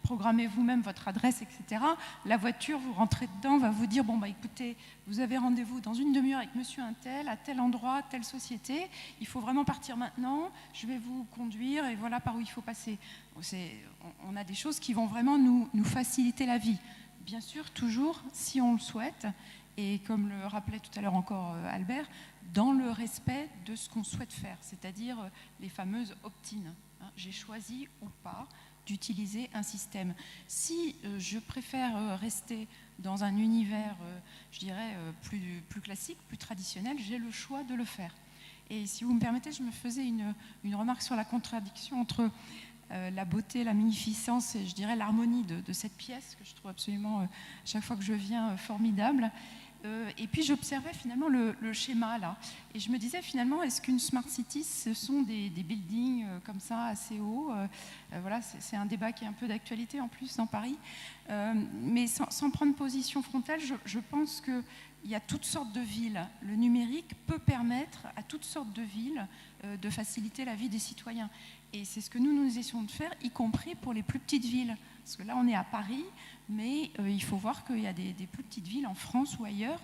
programmez vous-même votre adresse, etc. La voiture, vous rentrez dedans, va vous dire, bon, écoutez, vous avez rendez-vous dans une demi-heure avec monsieur un tel, à tel endroit, telle société, il faut vraiment partir maintenant, je vais vous conduire, et voilà par où il faut passer. On a des choses qui vont vraiment nous faciliter la vie. Bien sûr, toujours, si on le souhaite, et comme le rappelait tout à l'heure encore Albert, dans le respect de ce qu'on souhaite faire, c'est-à-dire les fameuses opt-in. J'ai choisi ou pas d'utiliser un système. Si je préfère rester dans un univers, je dirais, plus classique, plus traditionnel, j'ai le choix de le faire. Et si vous me permettez, je me faisais une remarque sur la contradiction entre la beauté, la magnificence et, je dirais, l'harmonie de cette pièce, que je trouve absolument, chaque fois que je viens, formidable. Et puis j'observais finalement le schéma là, et je me disais finalement, est-ce qu'une smart city, ce sont des buildings comme ça assez hauts, voilà, c'est un débat qui est un peu d'actualité en plus dans Paris, mais sans prendre position frontale, je pense que il y a toutes sortes de villes. Le numérique peut permettre à toutes sortes de villes de faciliter la vie des citoyens. Et c'est ce que nous essayons de faire, y compris pour les plus petites villes. Parce que là, on est à Paris, mais il faut voir qu'il y a des plus petites villes en France ou ailleurs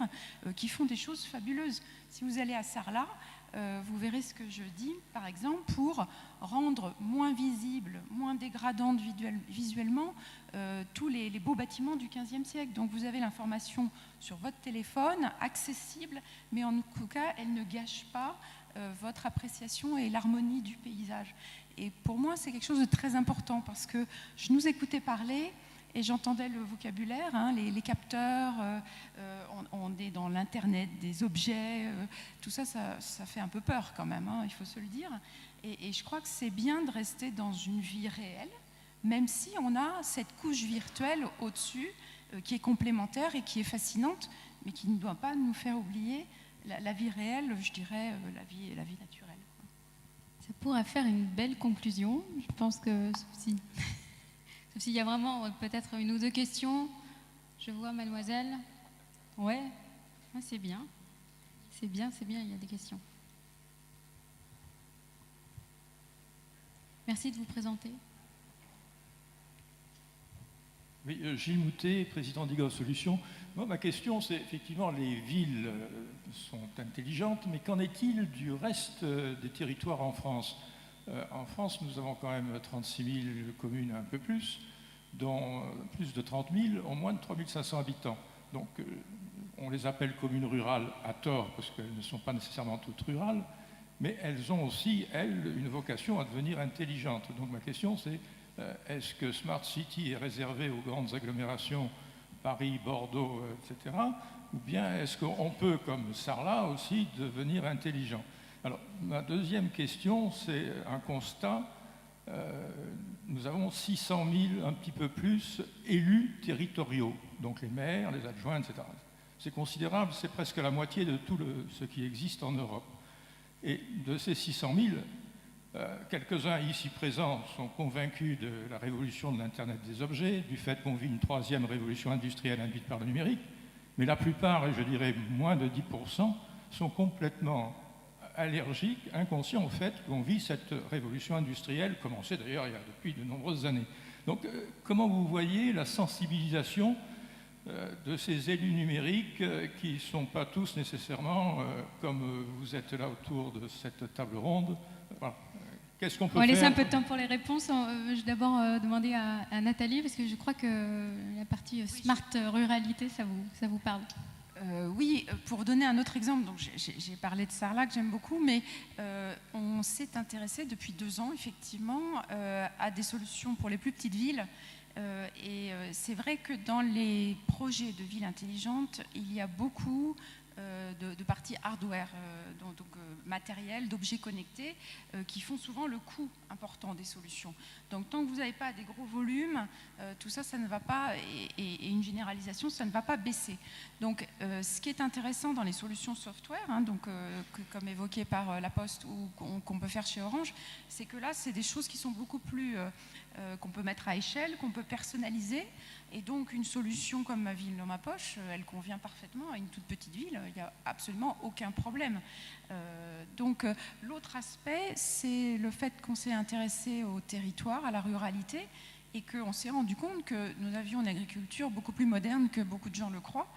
qui font des choses fabuleuses. Si vous allez à Sarlat, vous verrez ce que je dis, par exemple, pour rendre moins visible, moins dégradante visuellement tous les beaux bâtiments du XVe siècle. Donc vous avez l'information sur votre téléphone, accessible, mais en tout cas, elle ne gâche pas votre appréciation et l'harmonie du paysage. Et pour moi, c'est quelque chose de très important parce que je nous écoutais parler et j'entendais le vocabulaire, hein, les capteurs, on est dans l'Internet des objets, tout ça, ça fait un peu peur quand même, hein, il faut se le dire. Et je crois que c'est bien de rester dans une vie réelle, même si on a cette couche virtuelle au-dessus qui est complémentaire et qui est fascinante, mais qui ne doit pas nous faire oublier la vie réelle, je dirais, la vie naturelle. Ça pourrait faire une belle conclusion. Je pense que, sauf s'il y a vraiment peut-être une ou deux questions. Je vois mademoiselle. Ouais, c'est bien. C'est bien, il y a des questions. Merci de vous présenter. Oui, Gilles Moutet, président d'Igor Solutions. Moi, ma question, c'est effectivement, les villes sont intelligentes, mais qu'en est-il du reste des territoires en France ? En France, nous avons quand même 36 000 communes, un peu plus, dont plus de 30 000 ont moins de 3 500 habitants. Donc, on les appelle communes rurales à tort, parce qu'elles ne sont pas nécessairement toutes rurales, mais elles ont aussi, elles, une vocation à devenir intelligentes. Donc, ma question, c'est est-ce que Smart City est réservé aux grandes agglomérations, Paris, Bordeaux, etc. Ou bien est-ce qu'on peut, comme Sarlat aussi, devenir intelligent? Alors, ma deuxième question, c'est un constat. Nous avons 600 000, un petit peu plus, élus territoriaux, donc les maires, les adjoints, etc. C'est considérable, c'est presque la moitié de tout ce qui existe en Europe. Et de ces 600 000, quelques-uns ici présents sont convaincus de la révolution de l'Internet des objets, du fait qu'on vit une troisième révolution industrielle induite par le numérique, mais la plupart, et je dirais moins de 10%, sont complètement allergiques, inconscients au fait qu'on vit cette révolution industrielle, commencée d'ailleurs il y a depuis de nombreuses années. Donc comment vous voyez la sensibilisation de ces élus numériques qui ne sont pas tous nécessairement, comme vous êtes là autour de cette table ronde, voilà. Qu'est-ce qu'on peut faire ? On va laisser un peu de temps pour les réponses. Je vais d'abord demander à Nathalie, parce que je crois que la partie smart ruralité, ça vous parle. Oui, pour donner un autre exemple, donc j'ai parlé de Sarlat que j'aime beaucoup, mais on s'est intéressé depuis 2 ans effectivement à des solutions pour les plus petites villes. Et c'est vrai que dans les projets de villes intelligentes, il y a beaucoup de parties hardware, donc matériel, d'objets connectés, qui font souvent le coût important des solutions. Donc tant que vous n'avez pas des gros volumes, tout ça, ça ne va pas, et une généralisation, ça ne va pas baisser. Donc ce qui est intéressant dans les solutions software, hein, donc, comme évoqué par La Poste ou qu'on peut faire chez Orange, c'est que là, c'est des choses qui sont beaucoup plus... qu'on peut mettre à échelle, qu'on peut personnaliser. Et donc, une solution comme Ma ville dans ma poche, elle convient parfaitement à une toute petite ville. Il n'y a absolument aucun problème. Donc, l'autre aspect, c'est le fait qu'on s'est intéressé au territoire, à la ruralité, et qu'on s'est rendu compte que nous avions une agriculture beaucoup plus moderne que beaucoup de gens le croient,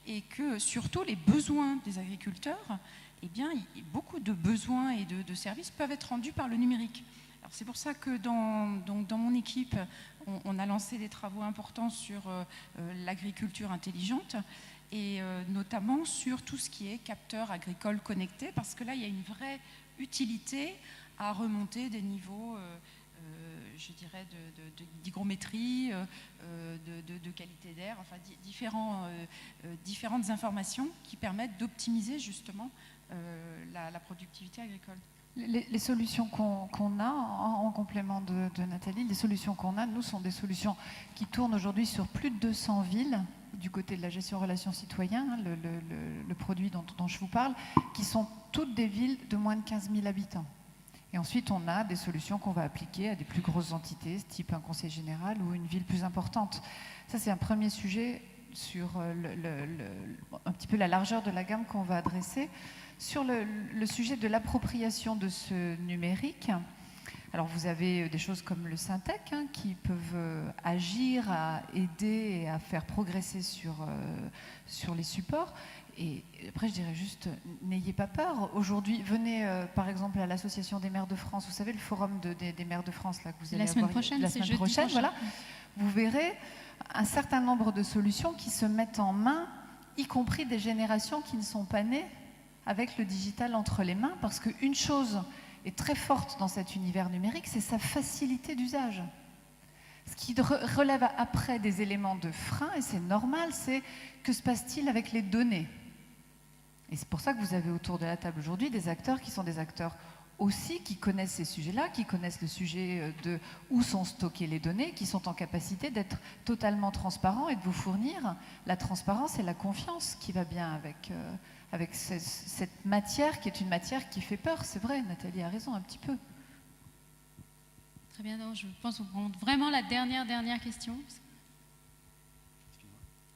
et que surtout les besoins des agriculteurs, eh bien, beaucoup de besoins et de services peuvent être rendus par le numérique. C'est pour ça que dans mon équipe, on a lancé des travaux importants sur l'agriculture intelligente et notamment sur tout ce qui est capteurs agricoles connectés, parce que là, il y a une vraie utilité à remonter des niveaux, je dirais, d'hygrométrie, de qualité d'air, enfin différentes informations qui permettent d'optimiser justement la productivité agricole. Les solutions qu'on a, en complément de Nathalie, les solutions qu'on a, nous, sont des solutions qui tournent aujourd'hui sur plus de 200 villes, du côté de la gestion relations citoyens, hein, le produit dont je vous parle, qui sont toutes des villes de moins de 15 000 habitants. Et ensuite, on a des solutions qu'on va appliquer à des plus grosses entités, type un conseil général ou une ville plus importante. Ça, c'est un premier sujet sur un petit peu la largeur de la gamme qu'on va adresser. Sur le sujet de l'appropriation de ce numérique, alors vous avez des choses comme le Syntec qui peuvent agir à aider et à faire progresser sur les supports. Et après, je dirais juste, n'ayez pas peur. Aujourd'hui, venez par exemple à l'Association des maires de France. Vous savez, le forum des maires de France là, que vous allez la semaine avoir prochaine, la c'est semaine jeudi prochaine. prochain. Voilà. Vous verrez un certain nombre de solutions qui se mettent en main, y compris des générations qui ne sont pas nées avec le digital entre les mains, parce qu'une chose est très forte dans cet univers numérique, c'est sa facilité d'usage. Ce qui relève après des éléments de frein, et c'est normal, c'est que se passe-t-il avec les données? Et c'est pour ça que vous avez autour de la table aujourd'hui des acteurs qui sont des acteurs aussi qui connaissent ces sujets-là, qui connaissent le sujet de où sont stockées les données, qui sont en capacité d'être totalement transparents et de vous fournir la transparence et la confiance qui va bien avec cette matière qui est une matière qui fait peur. C'est vrai, Nathalie a raison un petit peu. Très bien, donc je pense qu'on prend vraiment la dernière question.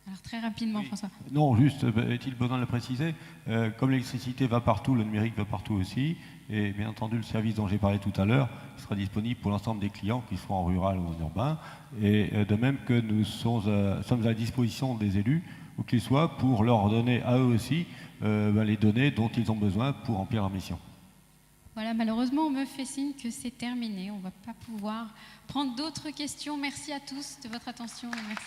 Alors très rapidement, Oui. François. Non, juste, est-il besoin de le préciser, comme l'électricité va partout, le numérique va partout aussi, et bien entendu le service dont j'ai parlé tout à l'heure sera disponible pour l'ensemble des clients, qu'ils soient en rural ou en urbain, et de même que nous sommes à la disposition des élus, où qu'ils soient, pour leur donner à eux aussi les données dont ils ont besoin pour remplir leur mission. Voilà, malheureusement, on me fait signe que c'est terminé. On ne va pas pouvoir prendre d'autres questions. Merci à tous de votre attention. Et merci.